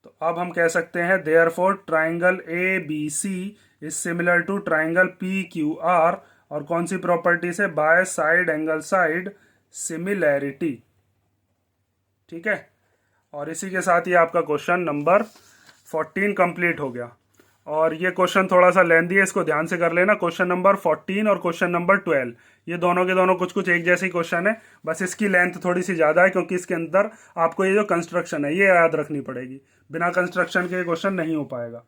तो अब हम कह सकते हैं therefore triangle A B C is similar to triangle P Q R, और कौन सी प्रॉपर्टी से, by side angle side similarity. ठीक है, और इसी के साथ ही आपका क्वेश्चन नंबर 14 कंप्लीट हो गया। और ये क्वेश्चन थोड़ा सा लेंदी है, इसको ध्यान से कर लेना। क्वेश्चन नंबर 14 और क्वेश्चन नंबर 12 ये दोनों के दोनों कुछ कुछ एक जैसे ही क्वेश्चन है, बस इसकी लेंथ थोड़ी सी ज़्यादा है क्योंकि इसके अंदर आपको ये जो कंस्ट्रक्शन है ये याद रखनी पड़ेगी। बिना कंस्ट्रक्शन के क्वेश्चन नहीं हो पाएगा।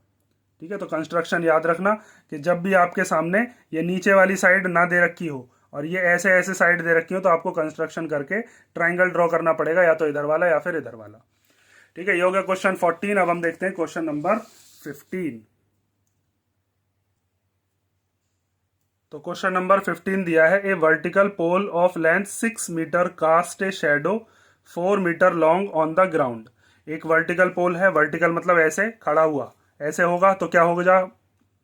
ठीक है, तो कंस्ट्रक्शन याद रखना कि जब भी आपके सामने ये नीचे वाली साइड ना दे रखी हो और ये ऐसे ऐसे साइड दे रखी हो तो आपको कंस्ट्रक्शन करके ट्राइंगल ड्रॉ करना पड़ेगा, या तो इधर वाला या फिर इधर वाला। ठीक है, ये हो गया क्वेश्चन 14। अब हम देखते हैं क्वेश्चन नंबर 15। तो क्वेश्चन नंबर 15 दिया है, a vertical pole of length 6 metre cast a shadow 4 metre long on the ground. एक वर्टिकल पोल है, वर्टिकल मतलब ऐसे खड़ा हुआ, ऐसे होगा तो क्या होगा,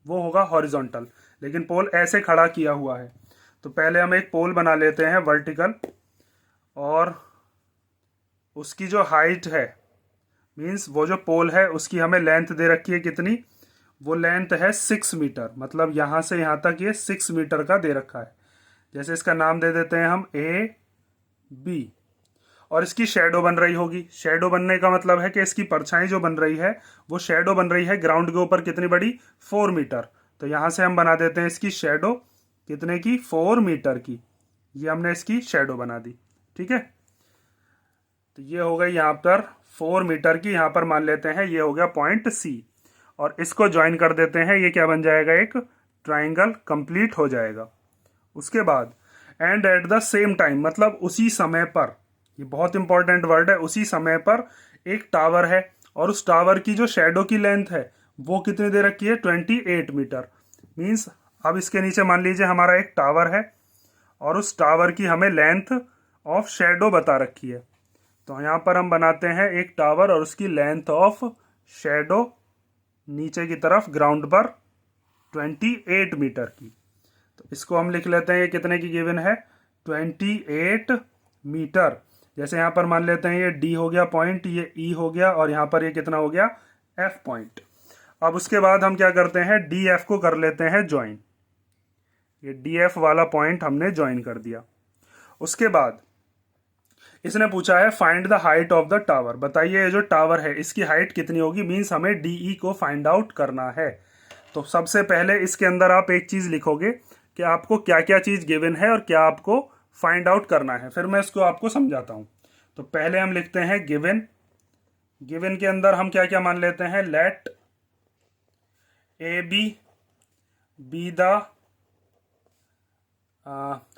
वो होगा हॉरिजॉन्टल, लेकिन पोल ऐसे खड़ा किया हुआ है। तो पहले हम एक पोल बना लेते हैं वर्टिकल, और उसकी जो हाइट है, मीन्स वो जो पोल है उसकी हमें लेंथ दे रखी है कितनी, वो लेंथ है 6 मीटर, मतलब यहाँ से यहाँ तक ये 6 मीटर का दे रखा है। जैसे इसका नाम दे देते हैं हम ए बी, और इसकी शेडो बन रही होगी। शेडो बनने का मतलब है कि इसकी परछाई जो बन रही है वो शेडो बन रही है ग्राउंड के ऊपर कितनी बड़ी, 4 मीटर। तो यहाँ से हम बना देते हैं इसकी शेडो कितने की, 4 मीटर की। ये हमने इसकी शेडो बना दी। ठीक है, तो ये हो गई यहाँ पर 4 मीटर की, यहाँ पर मान लेते हैं ये हो गया पॉइंट सी, और इसको ज्वाइन कर देते हैं, ये क्या बन जाएगा, एक ट्राइंगल कंप्लीट हो जाएगा। उसके बाद and eight the same time, मतलब उसी समय पर, ये बहुत इंपॉर्टेंट वर्ड है, उसी समय पर एक टावर है, और उस टावर की जो शेडो की लेंथ है वो कितनी दे रखी है, 28 मीटर। मीन्स अब इसके नीचे मान लीजिए हमारा एक टावर है और उस टावर की हमें लेंथ ऑफ शेडो बता रखी है। तो यहाँ पर हम बनाते हैं एक टावर और उसकी लेंथ ऑफ शेडो नीचे की तरफ ग्राउंड पर 28 मीटर की। तो इसको हम लिख लेते हैं, ये कितने की गिवन है, 28 मीटर। जैसे यहाँ पर मान लेते हैं ये डी हो गया पॉइंट, ये ई हो गया, और यहाँ पर ये कितना हो गया, एफ पॉइंट। अब उसके बाद हम क्या करते हैं, डी एफ को कर लेते हैं ज्वाइन। ये डी एफ वाला पॉइंट हमने ज्वाइन कर दिया। उसके बाद इसने पूछा है find the height of the tower, बताइए ये जो टावर है इसकी हाइट कितनी होगी, मीन्स हमें डीई को फाइंड आउट करना है। तो सबसे पहले इसके अंदर आप एक चीज लिखोगे कि आपको क्या क्या चीज गिवन है और क्या आपको फाइंड आउट करना है, फिर मैं इसको आपको समझाता हूं। तो पहले हम लिखते हैं गिवन। गिवन के अंदर हम क्या क्या मान लेते हैं, let A B the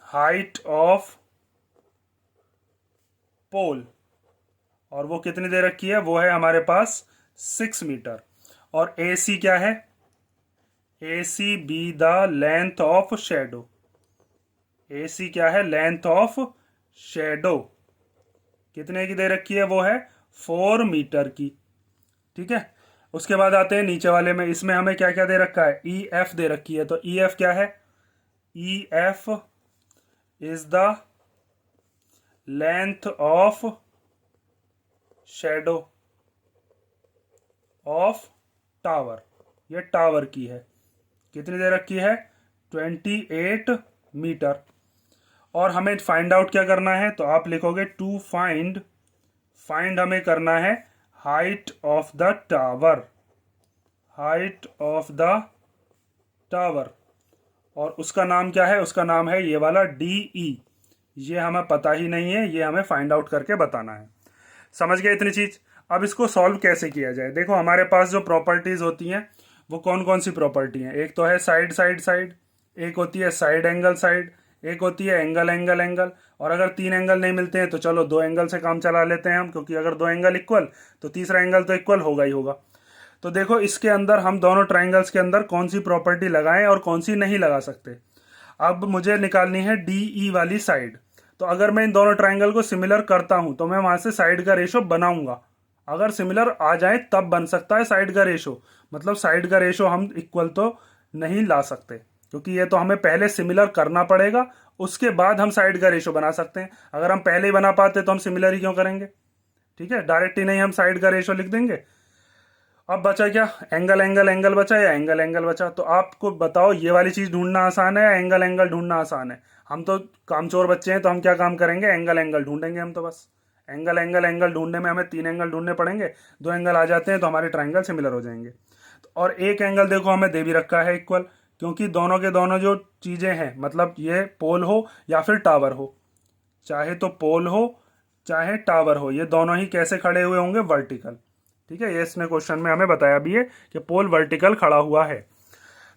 height of pole, और वो कितनी दे रखी है, वो है हमारे पास 6 मीटर। और ए सी क्या है, A C be the length of shadow. A C क्या है, लेंथ ऑफ शेडो कितने की दे रखी है, वो है 4 मीटर की। ठीक है, उसके बाद आते हैं नीचे वाले में, इसमें हमें क्या क्या दे रखा है, ई एफ दे रखी है। तो ई एफ क्या है, E F is the length of shadow of tower, ये टावर की है, कितनी दे रखी है, 28 मीटर। और हमें फाइंड आउट क्या करना है, तो आप लिखोगे टू फाइंड, फाइंड हमें करना है height of the tower, height of the tower. और उसका नाम क्या है, उसका नाम है ये वाला डीई। ये हमें पता ही नहीं है, ये हमें फाइंड आउट करके बताना है। समझ गए इतनी चीज। अब इसको सॉल्व कैसे किया जाए, देखो हमारे पास जो प्रॉपर्टीज होती हैं वो कौन कौन सी प्रॉपर्टी हैं, एक तो है साइड साइड साइड, एक होती है साइड एंगल साइड, एक होती है एंगल एंगल एंगल। और अगर 3 एंगल नहीं मिलते हैं तो चलो 2 एंगल से काम चला लेते हैं हम, क्योंकि अगर 2 एंगल इक्वल तो तीसरा एंगल तो इक्वल होगा ही होगा। तो देखो इसके अंदर हम दोनों ट्राइंगल्स के अंदर कौन सी प्रॉपर्टी लगाएं और कौन सी नहीं लगा सकते। अब मुझे निकालनी है डीई वाली साइड। तो अगर मैं इन दोनों ट्राइंगल को सिमिलर करता हूं तो मैं वहां से साइड का रेशो बनाऊंगा। अगर सिमिलर आ जाए तब बन सकता है साइड का रेशो, मतलब साइड का रेशो हम इक्वल तो नहीं ला सकते, क्योंकि ये तो हमें पहले सिमिलर करना पड़ेगा, उसके बाद हम साइड का रेशो बना सकते हैं। अगर हम पहले ही बना पाते तो हम सिमिलर ही क्यों करेंगे। ठीक है, डायरेक्ट ही नहीं हम साइड का रेशो लिख देंगे। अब बचा क्या, एंगल एंगल एंगल बचा या एंगल एंगल बचा। तो आपको बताओ ये वाली चीज ढूंढना आसान है या एंगल एंगल ढूंढना आसान है। हम तो कामचोर बच्चे हैं, तो हम क्या काम करेंगे, एंगल एंगल ढूंढेंगे हम तो बस। एंगल एंगल एंगल ढूंढने में हमें 3 एंगल ढूंढने पड़ेंगे, 2 एंगल आ जाते हैं तो हमारे ट्राइंगल सिमिलर हो जाएंगे। और एक एंगल देखो हमें दे भी रखा है इक्वल, क्योंकि दोनों के दोनों जो चीज़ें हैं, मतलब ये पोल हो या फिर टावर हो, चाहे तो पोल हो चाहे टावर हो, ये दोनों ही कैसे खड़े हुए होंगे, वर्टिकल। ठीक है, ये इसने क्वेश्चन में हमें बताया भी है कि पोल वर्टिकल खड़ा हुआ है।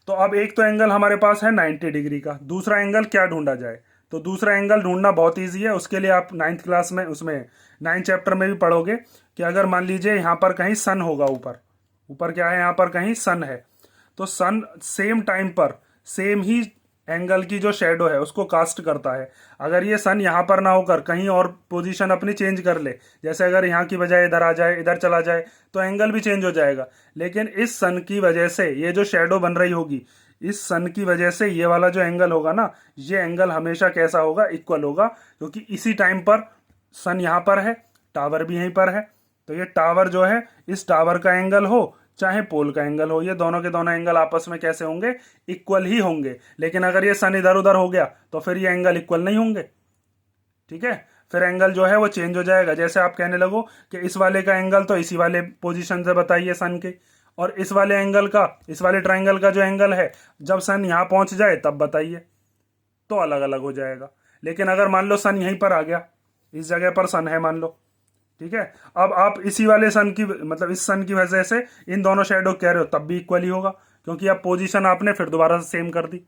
तो अब एक तो एंगल हमारे पास है 90 डिग्री का, दूसरा एंगल क्या ढूंढा जाए? तो दूसरा एंगल ढूंढना बहुत ईजी है। उसके लिए आप 9th क्लास में, उसमें 9th चैप्टर में भी पढ़ोगे कि अगर मान लीजिए यहाँ पर कहीं सन होगा, ऊपर ऊपर क्या है, यहाँ पर कहीं सन है, तो सन सेम टाइम पर सेम ही एंगल की जो शेडो है उसको कास्ट करता है। अगर ये सन यहाँ पर ना होकर कहीं और पोजीशन अपनी चेंज कर ले, जैसे अगर यहाँ की बजाय इधर आ जाए, इधर चला जाए, तो एंगल भी चेंज हो जाएगा। लेकिन इस सन की वजह से ये जो शेडो बन रही होगी, इस सन की वजह से ये वाला जो एंगल होगा ना, ये एंगल हमेशा कैसा होगा, इक्वल होगा, क्योंकि इसी टाइम पर सन यहाँ पर है, टावर भी यहीं पर है। तो ये टावर जो है, इस टावर का एंगल हो चाहे पोल का एंगल हो, ये दोनों के दोनों एंगल आपस में कैसे होंगे, इक्वल ही होंगे। लेकिन अगर ये सन इधर उधर हो गया तो फिर ये एंगल इक्वल नहीं होंगे। ठीक है, फिर एंगल जो है वो चेंज हो जाएगा। जैसे आप कहने लगो कि इस वाले का एंगल तो इसी वाले पोजीशन से बताइए सन के, और इस वाले एंगल का, इस वाले ट्राइंगल का जो एंगल है, जब सन यहाँ पहुंच जाए तब बताइए, तो अलग अलग हो जाएगा। लेकिन अगर मान लो सन यहीं पर आ गया, इस जगह पर सन है मान लो, ठीक है, अब आप इसी वाले सन की, मतलब इस सन की वजह से इन दोनों शेडो कह रहे हो, तब भी इक्वल ही होगा, क्योंकि अब पोजीशन आपने फिर दोबारा से सेम कर दी।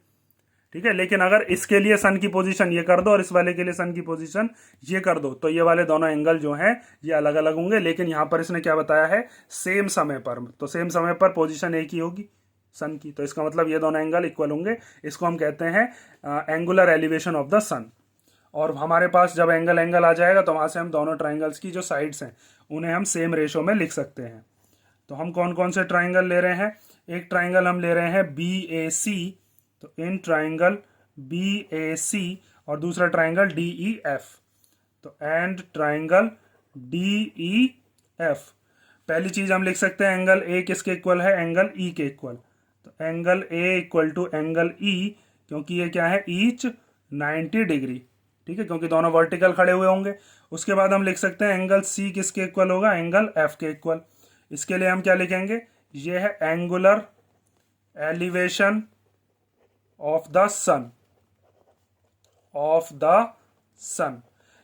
ठीक है, लेकिन अगर इसके लिए सन की पोजीशन ये कर दो और इस वाले के लिए सन की पोजीशन ये कर दो, तो ये वाले दोनों एंगल जो हैं ये अलग अलग होंगे। लेकिन यहाँ पर इसने क्या बताया है, सेम समय पर, तो सेम समय पर पोजीशन एक ही होगी सन की, तो इसका मतलब ये दोनों एंगल इक्वल होंगे। इसको हम कहते हैं एंगुलर एलिवेशन ऑफ द सन। और हमारे पास जब एंगल एंगल आ जाएगा तो वहां से हम दोनों ट्राइंगल्स की जो साइड्स हैं उन्हें हम सेम रेशो में लिख सकते हैं। तो हम कौन कौन से ट्राइंगल ले रहे हैं? एक ट्राइंगल हम ले रहे हैं बी ए सी, तो in triangle B A C, और दूसरा ट्राइंगल डी ई एफ, तो and triangle D E F. पहली चीज हम लिख सकते हैं एंगल ए किसके इक्वल है, एंगल ई के इक्वल। तो angle A equal to angle E, क्योंकि ये क्या है, ईच 90 डिग्री। ठीक है, क्योंकि दोनों वर्टिकल खड़े हुए होंगे। उसके बाद हम लिख सकते हैं एंगल सी किसके इक्वल होगा, एंगल एफ के इक्वल। इसके लिए हम क्या लिखेंगे, ये है angular elevation of the sun, of the sun.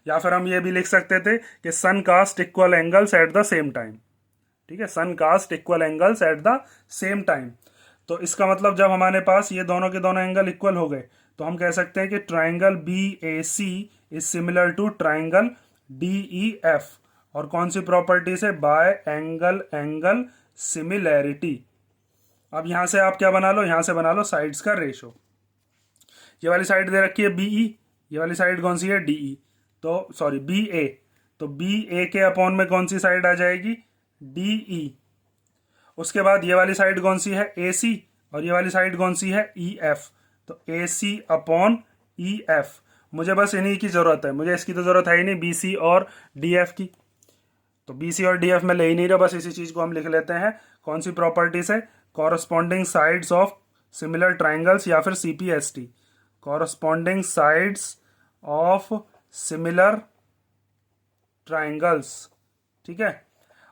या फिर हम ये भी लिख सकते थे कि sun cast equal angles at the same time. ठीक है, sun cast equal angles at the same time. तो इसका मतलब जब हमारे पास ये दोनों के दोनों एंगल इक्वल हो गए तो हम कह सकते हैं कि triangle B A C is similar to triangle D E F. और कौन सी प्रॉपर्टी से, बाय एंगल एंगल सिमिलैरिटी। अब यहां से आप क्या बना लो, यहां से बना लो साइड्स का रेशो। ये वाली साइड दे रखी है बीई, ये वाली साइड कौन सी है, डीई, तो सॉरी बी ए, तो बी ए के अपॉन में कौन सी साइड आ जाएगी, डीई। उसके बाद ये वाली साइड कौन सी है, ए सी, और ये वाली साइड कौन सी है, ई एफ, तो ए सी अपॉन ई एफ। मुझे बस इन्हीं की जरूरत है, मुझे इसकी तो जरूरत है ही नहीं, बी सी और डी एफ की। तो बी सी और डी एफ में ले ही नहीं रहा, बस इसी चीज को हम लिख लेते हैं। कौन सी प्रॉपर्टी से, corresponding sides of similar triangles, या फिर CPST, corresponding sides of similar triangles. ठीक है,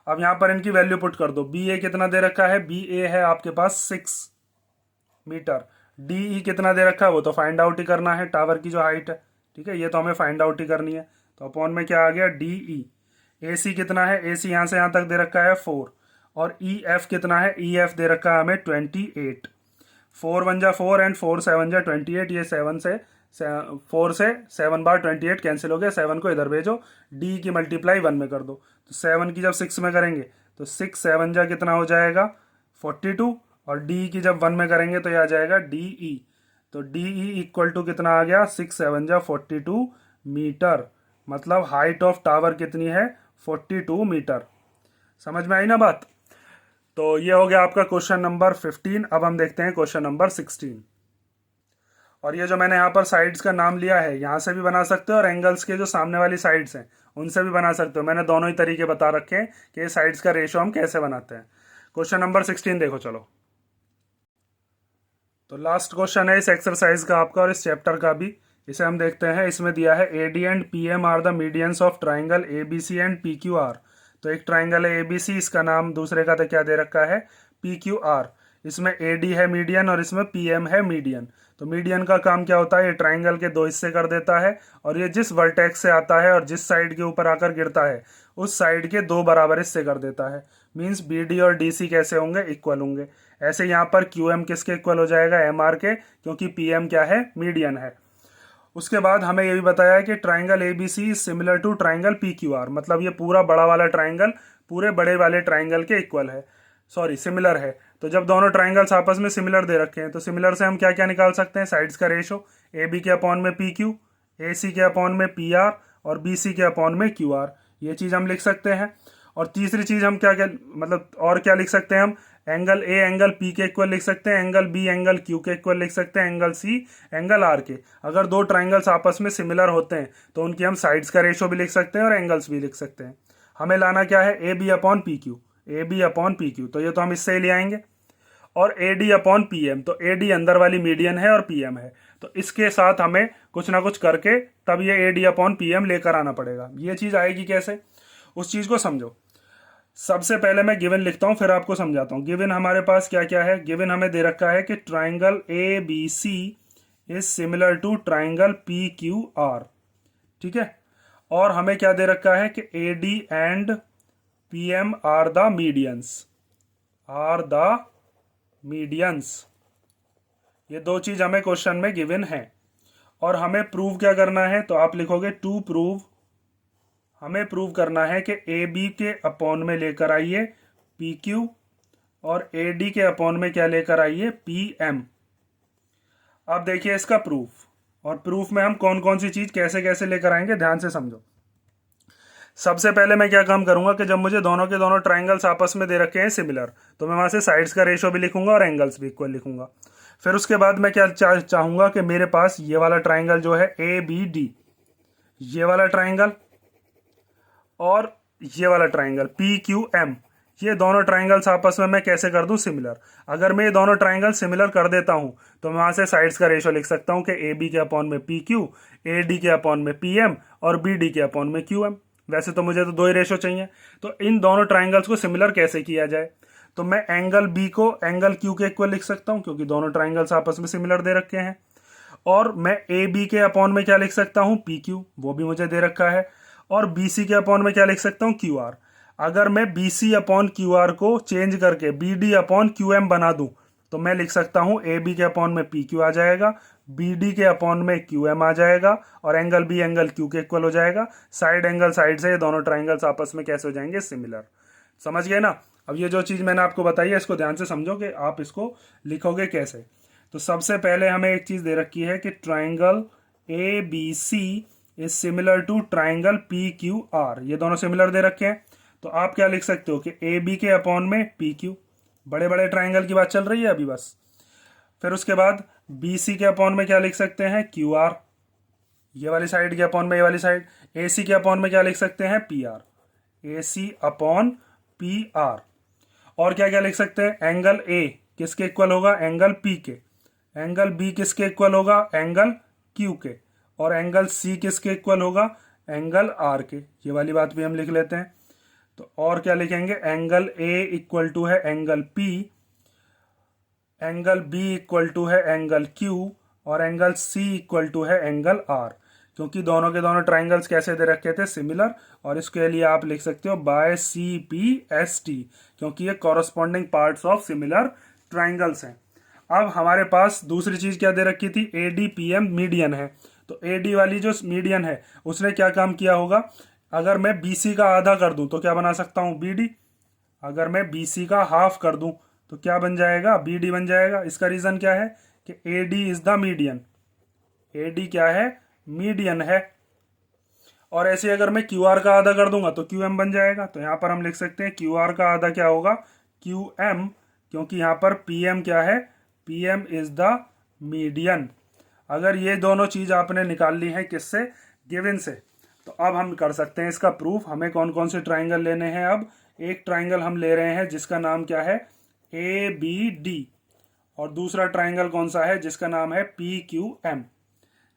अब यहां पर इनकी वैल्यू पुट कर दो। बी ए कितना दे रखा है, बी ए है आपके पास 6 मीटर। डी ई कितना दे रखा है वो तो फाइंड आउट ही करना है, टावर की जो हाइट है। ठीक है, ये तो हमें फाइंड आउट ही करनी है। तो अपॉन में क्या आ गया, डी ई। ए सी कितना है, ए सी यहां से यहां तक दे रखा है 4, और ई एफ कितना है, ई एफ दे रखा है हमें 28। 4 1 जा 4 एंड 4 7 जा 28, ये 7 से 4 से 7 बार 28 कैंसिल हो गया, 7 को इधर भेजो, डी की मल्टीप्लाई 1 में कर दो, तो 7 की जब 6 में करेंगे तो 6 7 जा कितना हो जाएगा 42, और डी की जब 1 में करेंगे तो यह आ जाएगा डी ई। तो डी ई इक्वल टू कितना आ गया, 6 7 जा 42 मीटर। मतलब हाइट ऑफ टावर कितनी है, 42 मीटर। समझ में आई ना बात? तो ये हो गया आपका क्वेश्चन नंबर 15। अब हम देखते हैं क्वेश्चन नंबर 16। और ये जो मैंने यहाँ पर साइड्स का नाम लिया है, यहाँ से भी बना सकते हो, और एंगल्स के जो सामने वाली साइड्स हैं उनसे भी बना सकते हो। मैंने दोनों ही तरीके बता रखे हैं कि साइड्स का रेशो हम कैसे बनाते हैं। क्वेश्चन नंबर 16 देखो चलो। तो लास्ट क्वेश्चन है इस एक्सरसाइज का आपका और इस चैप्टर का भी। इसे हम देखते हैं। इसमें दिया है A D and P M are the medians of triangle A B C and P Q R. तो एक ट्राइंगल है ए बी सी, इसका नाम दूसरे का तो क्या दे रखा है, पी क्यू आर। इसमें ए डी है मीडियन और इसमें पी एम है मीडियन। तो मीडियन का काम क्या होता है, ये ट्राइंगल के दो हिस्से कर देता है और ये जिस वर्टेक्स से आता है और जिस साइड के ऊपर आकर गिरता है उस साइड के दो बराबर हिस्से कर देता है। मीन्स बी डी और डी सी कैसे होंगे, इक्वल होंगे। ऐसे यहाँ पर क्यू एम किसके इक्वल हो जाएगा, एम आर के, क्योंकि पी एम क्या है, मीडियन है। उसके बाद हमें ये भी बताया है कि triangle A B C is similar to triangle P Q R, मतलब ये पूरा बड़ा वाला ट्राइंगल पूरे बड़े वाले ट्राइंगल के इक्वल है, सॉरी सिमिलर है। तो जब दोनों ट्राइंगल्स आपस में सिमिलर दे रखे हैं तो सिमिलर से हम क्या क्या निकाल सकते हैं, साइड्स का रेशो, ए बी के अपॉन में पी क्यू, ए सी के अपॉन में पी आर और बी सी के अपॉन में क्यू आर, ये चीज़ हम लिख सकते हैं। और तीसरी चीज़ हम क्या क्या मतलब और क्या लिख सकते हैं, हम एंगल ए एंगल पी के इक्वल लिख सकते हैं, एंगल बी एंगल क्यू के इक्वल लिख सकते हैं, एंगल सी एंगल आर के। अगर दो ट्राइंगल्स आपस में सिमिलर होते हैं तो उनकी हम साइड्स का रेशो भी लिख सकते हैं और एंगल्स भी लिख सकते हैं। हमें लाना क्या है, A B upon P Q, A B upon P Q, तो ये तो हम इससे ही ले आएंगे। और A D upon P M, तो ए डी अंदर वाली मीडियन है और पी एम है, तो इसके साथ हमें कुछ ना कुछ करके तब ये A D upon P M लेकर आना पड़ेगा। ये चीज़ आएगी कैसे, उस चीज़ को समझो। सबसे पहले मैं गिवन लिखता हूँ फिर आपको समझाता हूँ। गिवन हमारे पास क्या क्या है, गिवन हमें दे रखा है कि triangle A B C is similar to triangle P Q R, ठीक है। और हमें क्या दे रखा है कि A D and P M are the medians, are the medians. ये दो चीज हमें क्वेश्चन में गिवन है और हमें प्रूव क्या करना है, तो आप लिखोगे टू प्रूव, हमें प्रूव करना है कि ए बी के अपॉन में लेकर आइए पी क्यू और ए डी के अपॉन में क्या लेकर आइए, पी एम। अब देखिए इसका प्रूफ, और प्रूफ में हम कौन कौन सी चीज कैसे कैसे लेकर आएंगे, ध्यान से समझो। सबसे पहले मैं क्या काम करूंगा कि जब मुझे दोनों के दोनों ट्राइंगल्स आपस में दे रखे हैं सिमिलर, तो मैं वहां से साइड्स का रेशो भी लिखूंगा और एंगल्स भी इक्वल लिखूंगा। फिर उसके बाद मैं क्या चाहूंगा कि मेरे पास ये वाला ट्राइंगल जो है ए बी डी, ये वाला ट्राइंगल और ये वाला ट्राइंगल पी क्यू एम, ये दोनों ट्राइंगल्स आपस में मैं कैसे कर दूं, सिमिलर। अगर मैं ये दोनों ट्राइंगल सिमिलर कर देता हूं तो मैं वहां से साइड्स का रेशो लिख सकता हूं कि ए बी के अपॉन में पी क्यू, ए डी के अपॉन में पी एम और बी डी के अपॉन में क्यू एम। वैसे तो मुझे तो दो ही रेशो चाहिए, तो इन दोनों ट्राइंगल्स को सिमिलर कैसे किया जाए, तो मैं एंगल बी को एंगल क्यू के इक्वल लिख सकता हूं क्योंकि दोनों ट्राइंगल्स आपस में सिमिलर दे रखे हैं। और मैं ए बी के अपॉन में क्या लिख सकता हूं, पी क्यू, वो भी मुझे दे रखा है। और बी सी के अपॉन में क्या लिख सकता हूं, क्यू आर। अगर मैं B C upon Q R को चेंज करके B D upon Q M बना दूं तो मैं लिख सकता हूं ए बी के अपॉन में पी क्यू आ जाएगा, बी डी के अपॉन में क्यू एम आ जाएगा और एंगल बी एंगल क्यू के इक्वल हो जाएगा। साइड एंगल साइड से ये दोनों ट्राइंगल्स आपस में कैसे हो जाएंगे, सिमिलर। समझ गए ना। अब ये जो चीज मैंने आपको बताई है इसको ध्यान से समझो कि आप इसको लिखोगे कैसे। तो सबसे पहले हमें एक चीज दे रखी है कि triangle A B C is similar to triangle P Q R, ये दोनों सिमिलर दे रखे हैं। तो आप क्या लिख सकते हो कि ए बी के अपॉन में पी क्यू, बड़े बड़े ट्राइंगल की बात चल रही है अभी बस। फिर उसके बाद बी सी के अपॉन में क्या लिख सकते हैं, क्यू आर, ये वाली साइड के अपॉन में ये वाली साइड। ए सी के अपॉन में क्या लिख सकते हैं, P R, A C upon P R. और क्या क्या लिख सकते हैं, एंगल ए किसके इक्वल होगा, एंगल पी के। एंगल बी किसके इक्वल होगा, एंगल क्यू के। और एंगल सी किसके इक्वल होगा, एंगल आर के। ये वाली बात भी हम लिख लेते हैं। तो और क्या लिखेंगे, एंगल ए इक्वल टू है angle P, angle B equal to है एंगल क्यू और एंगल सी इक्वल टू है एंगल आर। क्योंकि दोनों के दोनों ट्राइंगल्स कैसे दे रखे थे, सिमिलर। और इसके लिए आप लिख सकते हो by C P S T, क्योंकि ये corresponding parts of similar triangles हैं। अब हमारे पास दूसरी चीज क्या दे रखी थी, A D P M median है। तो ए डी वाली जो मीडियन है उसने क्या काम किया होगा, अगर मैं बी सी का आधा कर दूं तो क्या बना सकता हूं, बी डी। अगर मैं बी सी का हाफ कर दूं तो क्या बन जाएगा, बी डी बन जाएगा। इसका रीजन क्या है कि A D is the median, A D क्या है, मीडियन है। और ऐसे अगर मैं क्यू आर का आधा कर दूंगा तो क्यू एम बन जाएगा। तो यहां पर हम लिख सकते हैं क्यू आर का आधा क्या होगा, क्यू एम, क्योंकि यहां पर पी एम क्या है, P M is the median. अगर ये दोनों चीज आपने निकाल ली है किससे, गिवन से, तो अब हम कर सकते हैं इसका प्रूफ। हमें कौन कौन से ट्राइंगल लेने हैं, अब एक ट्राइंगल हम ले रहे हैं जिसका नाम क्या है, ए बी डी, और दूसरा ट्राइंगल कौन सा है जिसका नाम है पी क्यू एम।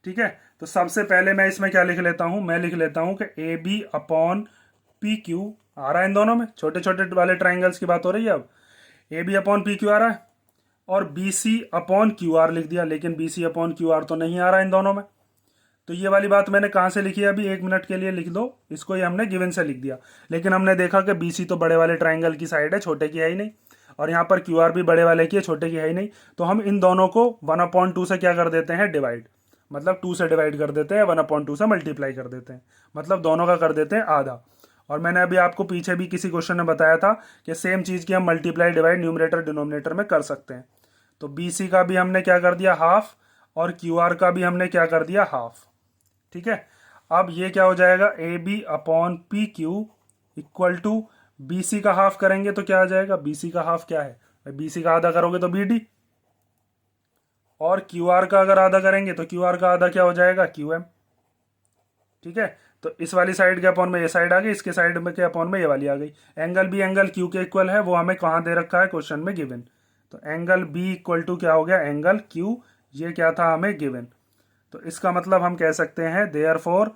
ठीक है, तो सबसे पहले मैं इसमें क्या लिख लेता हूं, मैं लिख लेता हूं कि A B upon P Q, आ रहा है इन दोनों में, छोटे छोटे वाले ट्राइंगल्स की बात हो रही है। अब A B upon P Q आ रहा है और B C upon Q R लिख दिया, लेकिन B C upon Q R तो नहीं आ रहा इन दोनों में। तो ये वाली बात मैंने कहाँ से लिखी है, अभी 1 मिनट के लिए लिख दो इसको, ये हमने गिवन से लिख दिया। लेकिन हमने देखा कि बी सी तो बड़े वाले ट्राइंगल की साइड है, छोटे की है ही नहीं, और यहाँ पर क्यू आर भी बड़े वाले की है, छोटे की है ही नहीं। तो हम इन दोनों को 1/2 से क्या कर देते हैं, डिवाइड, मतलब 2 से डिवाइड कर देते हैं, 1/2 से मल्टीप्लाई कर देते हैं, मतलब दोनों का कर देते हैं आधा। और मैंने अभी आपको पीछे भी किसी क्वेश्चन में बताया था कि सेम चीज़ की हम मल्टीप्लाई डिवाइड न्यूमरेटर डिनोमिनेटर में कर सकते हैं। तो बी सी का भी हमने क्या कर दिया, हाफ, और क्यू आर का भी हमने क्या कर दिया, हाफ। ठीक है, अब ये क्या हो जाएगा, A B upon P Q equal to B C का हाफ करेंगे तो क्या आ जाएगा, बी सी का हाफ क्या है, बी सी का आधा करोगे तो बी डी, और क्यू आर का अगर आधा करेंगे तो क्यू आर का आधा क्या हो जाएगा, क्यू एम। ठीक है, तो इस वाली साइड के अपॉन में ये साइड आ गई, इसके साइड में के अपॉन में ये वाली आ गई। एंगल बी एंगल क्यू के इक्वल है, वो हमें कहाँ दे रखा है, क्वेश्चन में गिवन। तो एंगल बी इक्वल टू क्या हो गया, एंगल क्यू, ये क्या था हमें गिवन। तो इसका मतलब हम कह सकते हैं therefore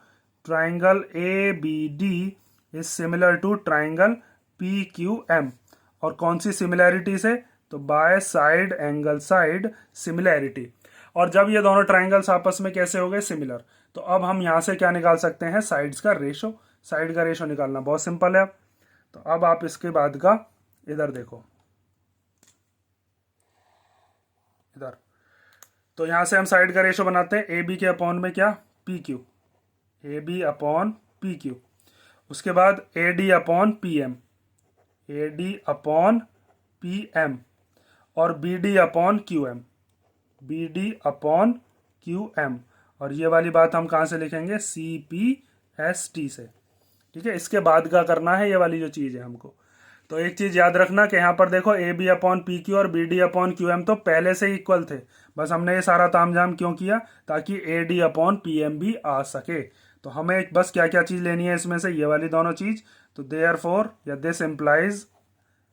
triangle A B D is similar to triangle P Q M. और कौन सी सिमिलैरिटी से, तो by side angle side similarity. और जब ये दोनों ट्राइंगल्स आपस में कैसे हो गए, सिमिलर, तो अब हम यहां से क्या निकाल सकते हैं, साइड्स का रेशो। साइड का रेशो निकालना बहुत सिंपल है। तो अब आप इसके बाद का इधर देखो, इधर, तो यहां से हम साइड का रेशो बनाते हैं, ए बी के अपॉन में क्या, P Q, A B upon P Q. उसके बाद A D upon P M, A D upon P M, और B D upon Q M, B D upon Q M. और ये वाली बात हम कहाँ से लिखेंगे, सी पी एस टी से। ठीक है, इसके बाद का करना है ये वाली जो चीज़ है हमको। तो एक चीज़ याद रखना कि यहाँ पर देखो A B upon P Q और B D upon Q M तो पहले से ही इक्वल थे, बस हमने ये सारा तामझाम क्यों किया, ताकि A D upon P M भी आ सके। तो हमें बस क्या क्या चीज़ लेनी है इसमें से, ये वाली दोनों चीज़। तो देयरफॉर या this implies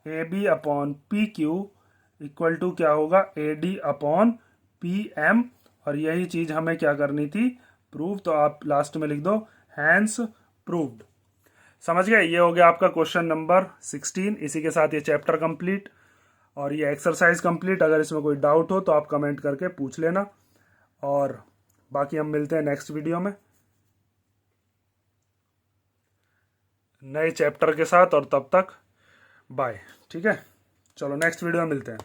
A B upon P Q equal to क्या होगा, A D upon P M. और यही चीज़ हमें क्या करनी थी, प्रूव। तो आप लास्ट में लिख दो हैंस प्रूव्ड। समझ गए, ये हो गया आपका क्वेश्चन नंबर 16। इसी के साथ ये चैप्टर कंप्लीट और ये एक्सरसाइज कंप्लीट। अगर इसमें कोई डाउट हो तो आप कमेंट करके पूछ लेना, और बाकी हम मिलते हैं नेक्स्ट वीडियो में नए चैप्टर के साथ, और तब तक बाय। ठीक है, चलो नेक्स्ट वीडियो में मिलते हैं।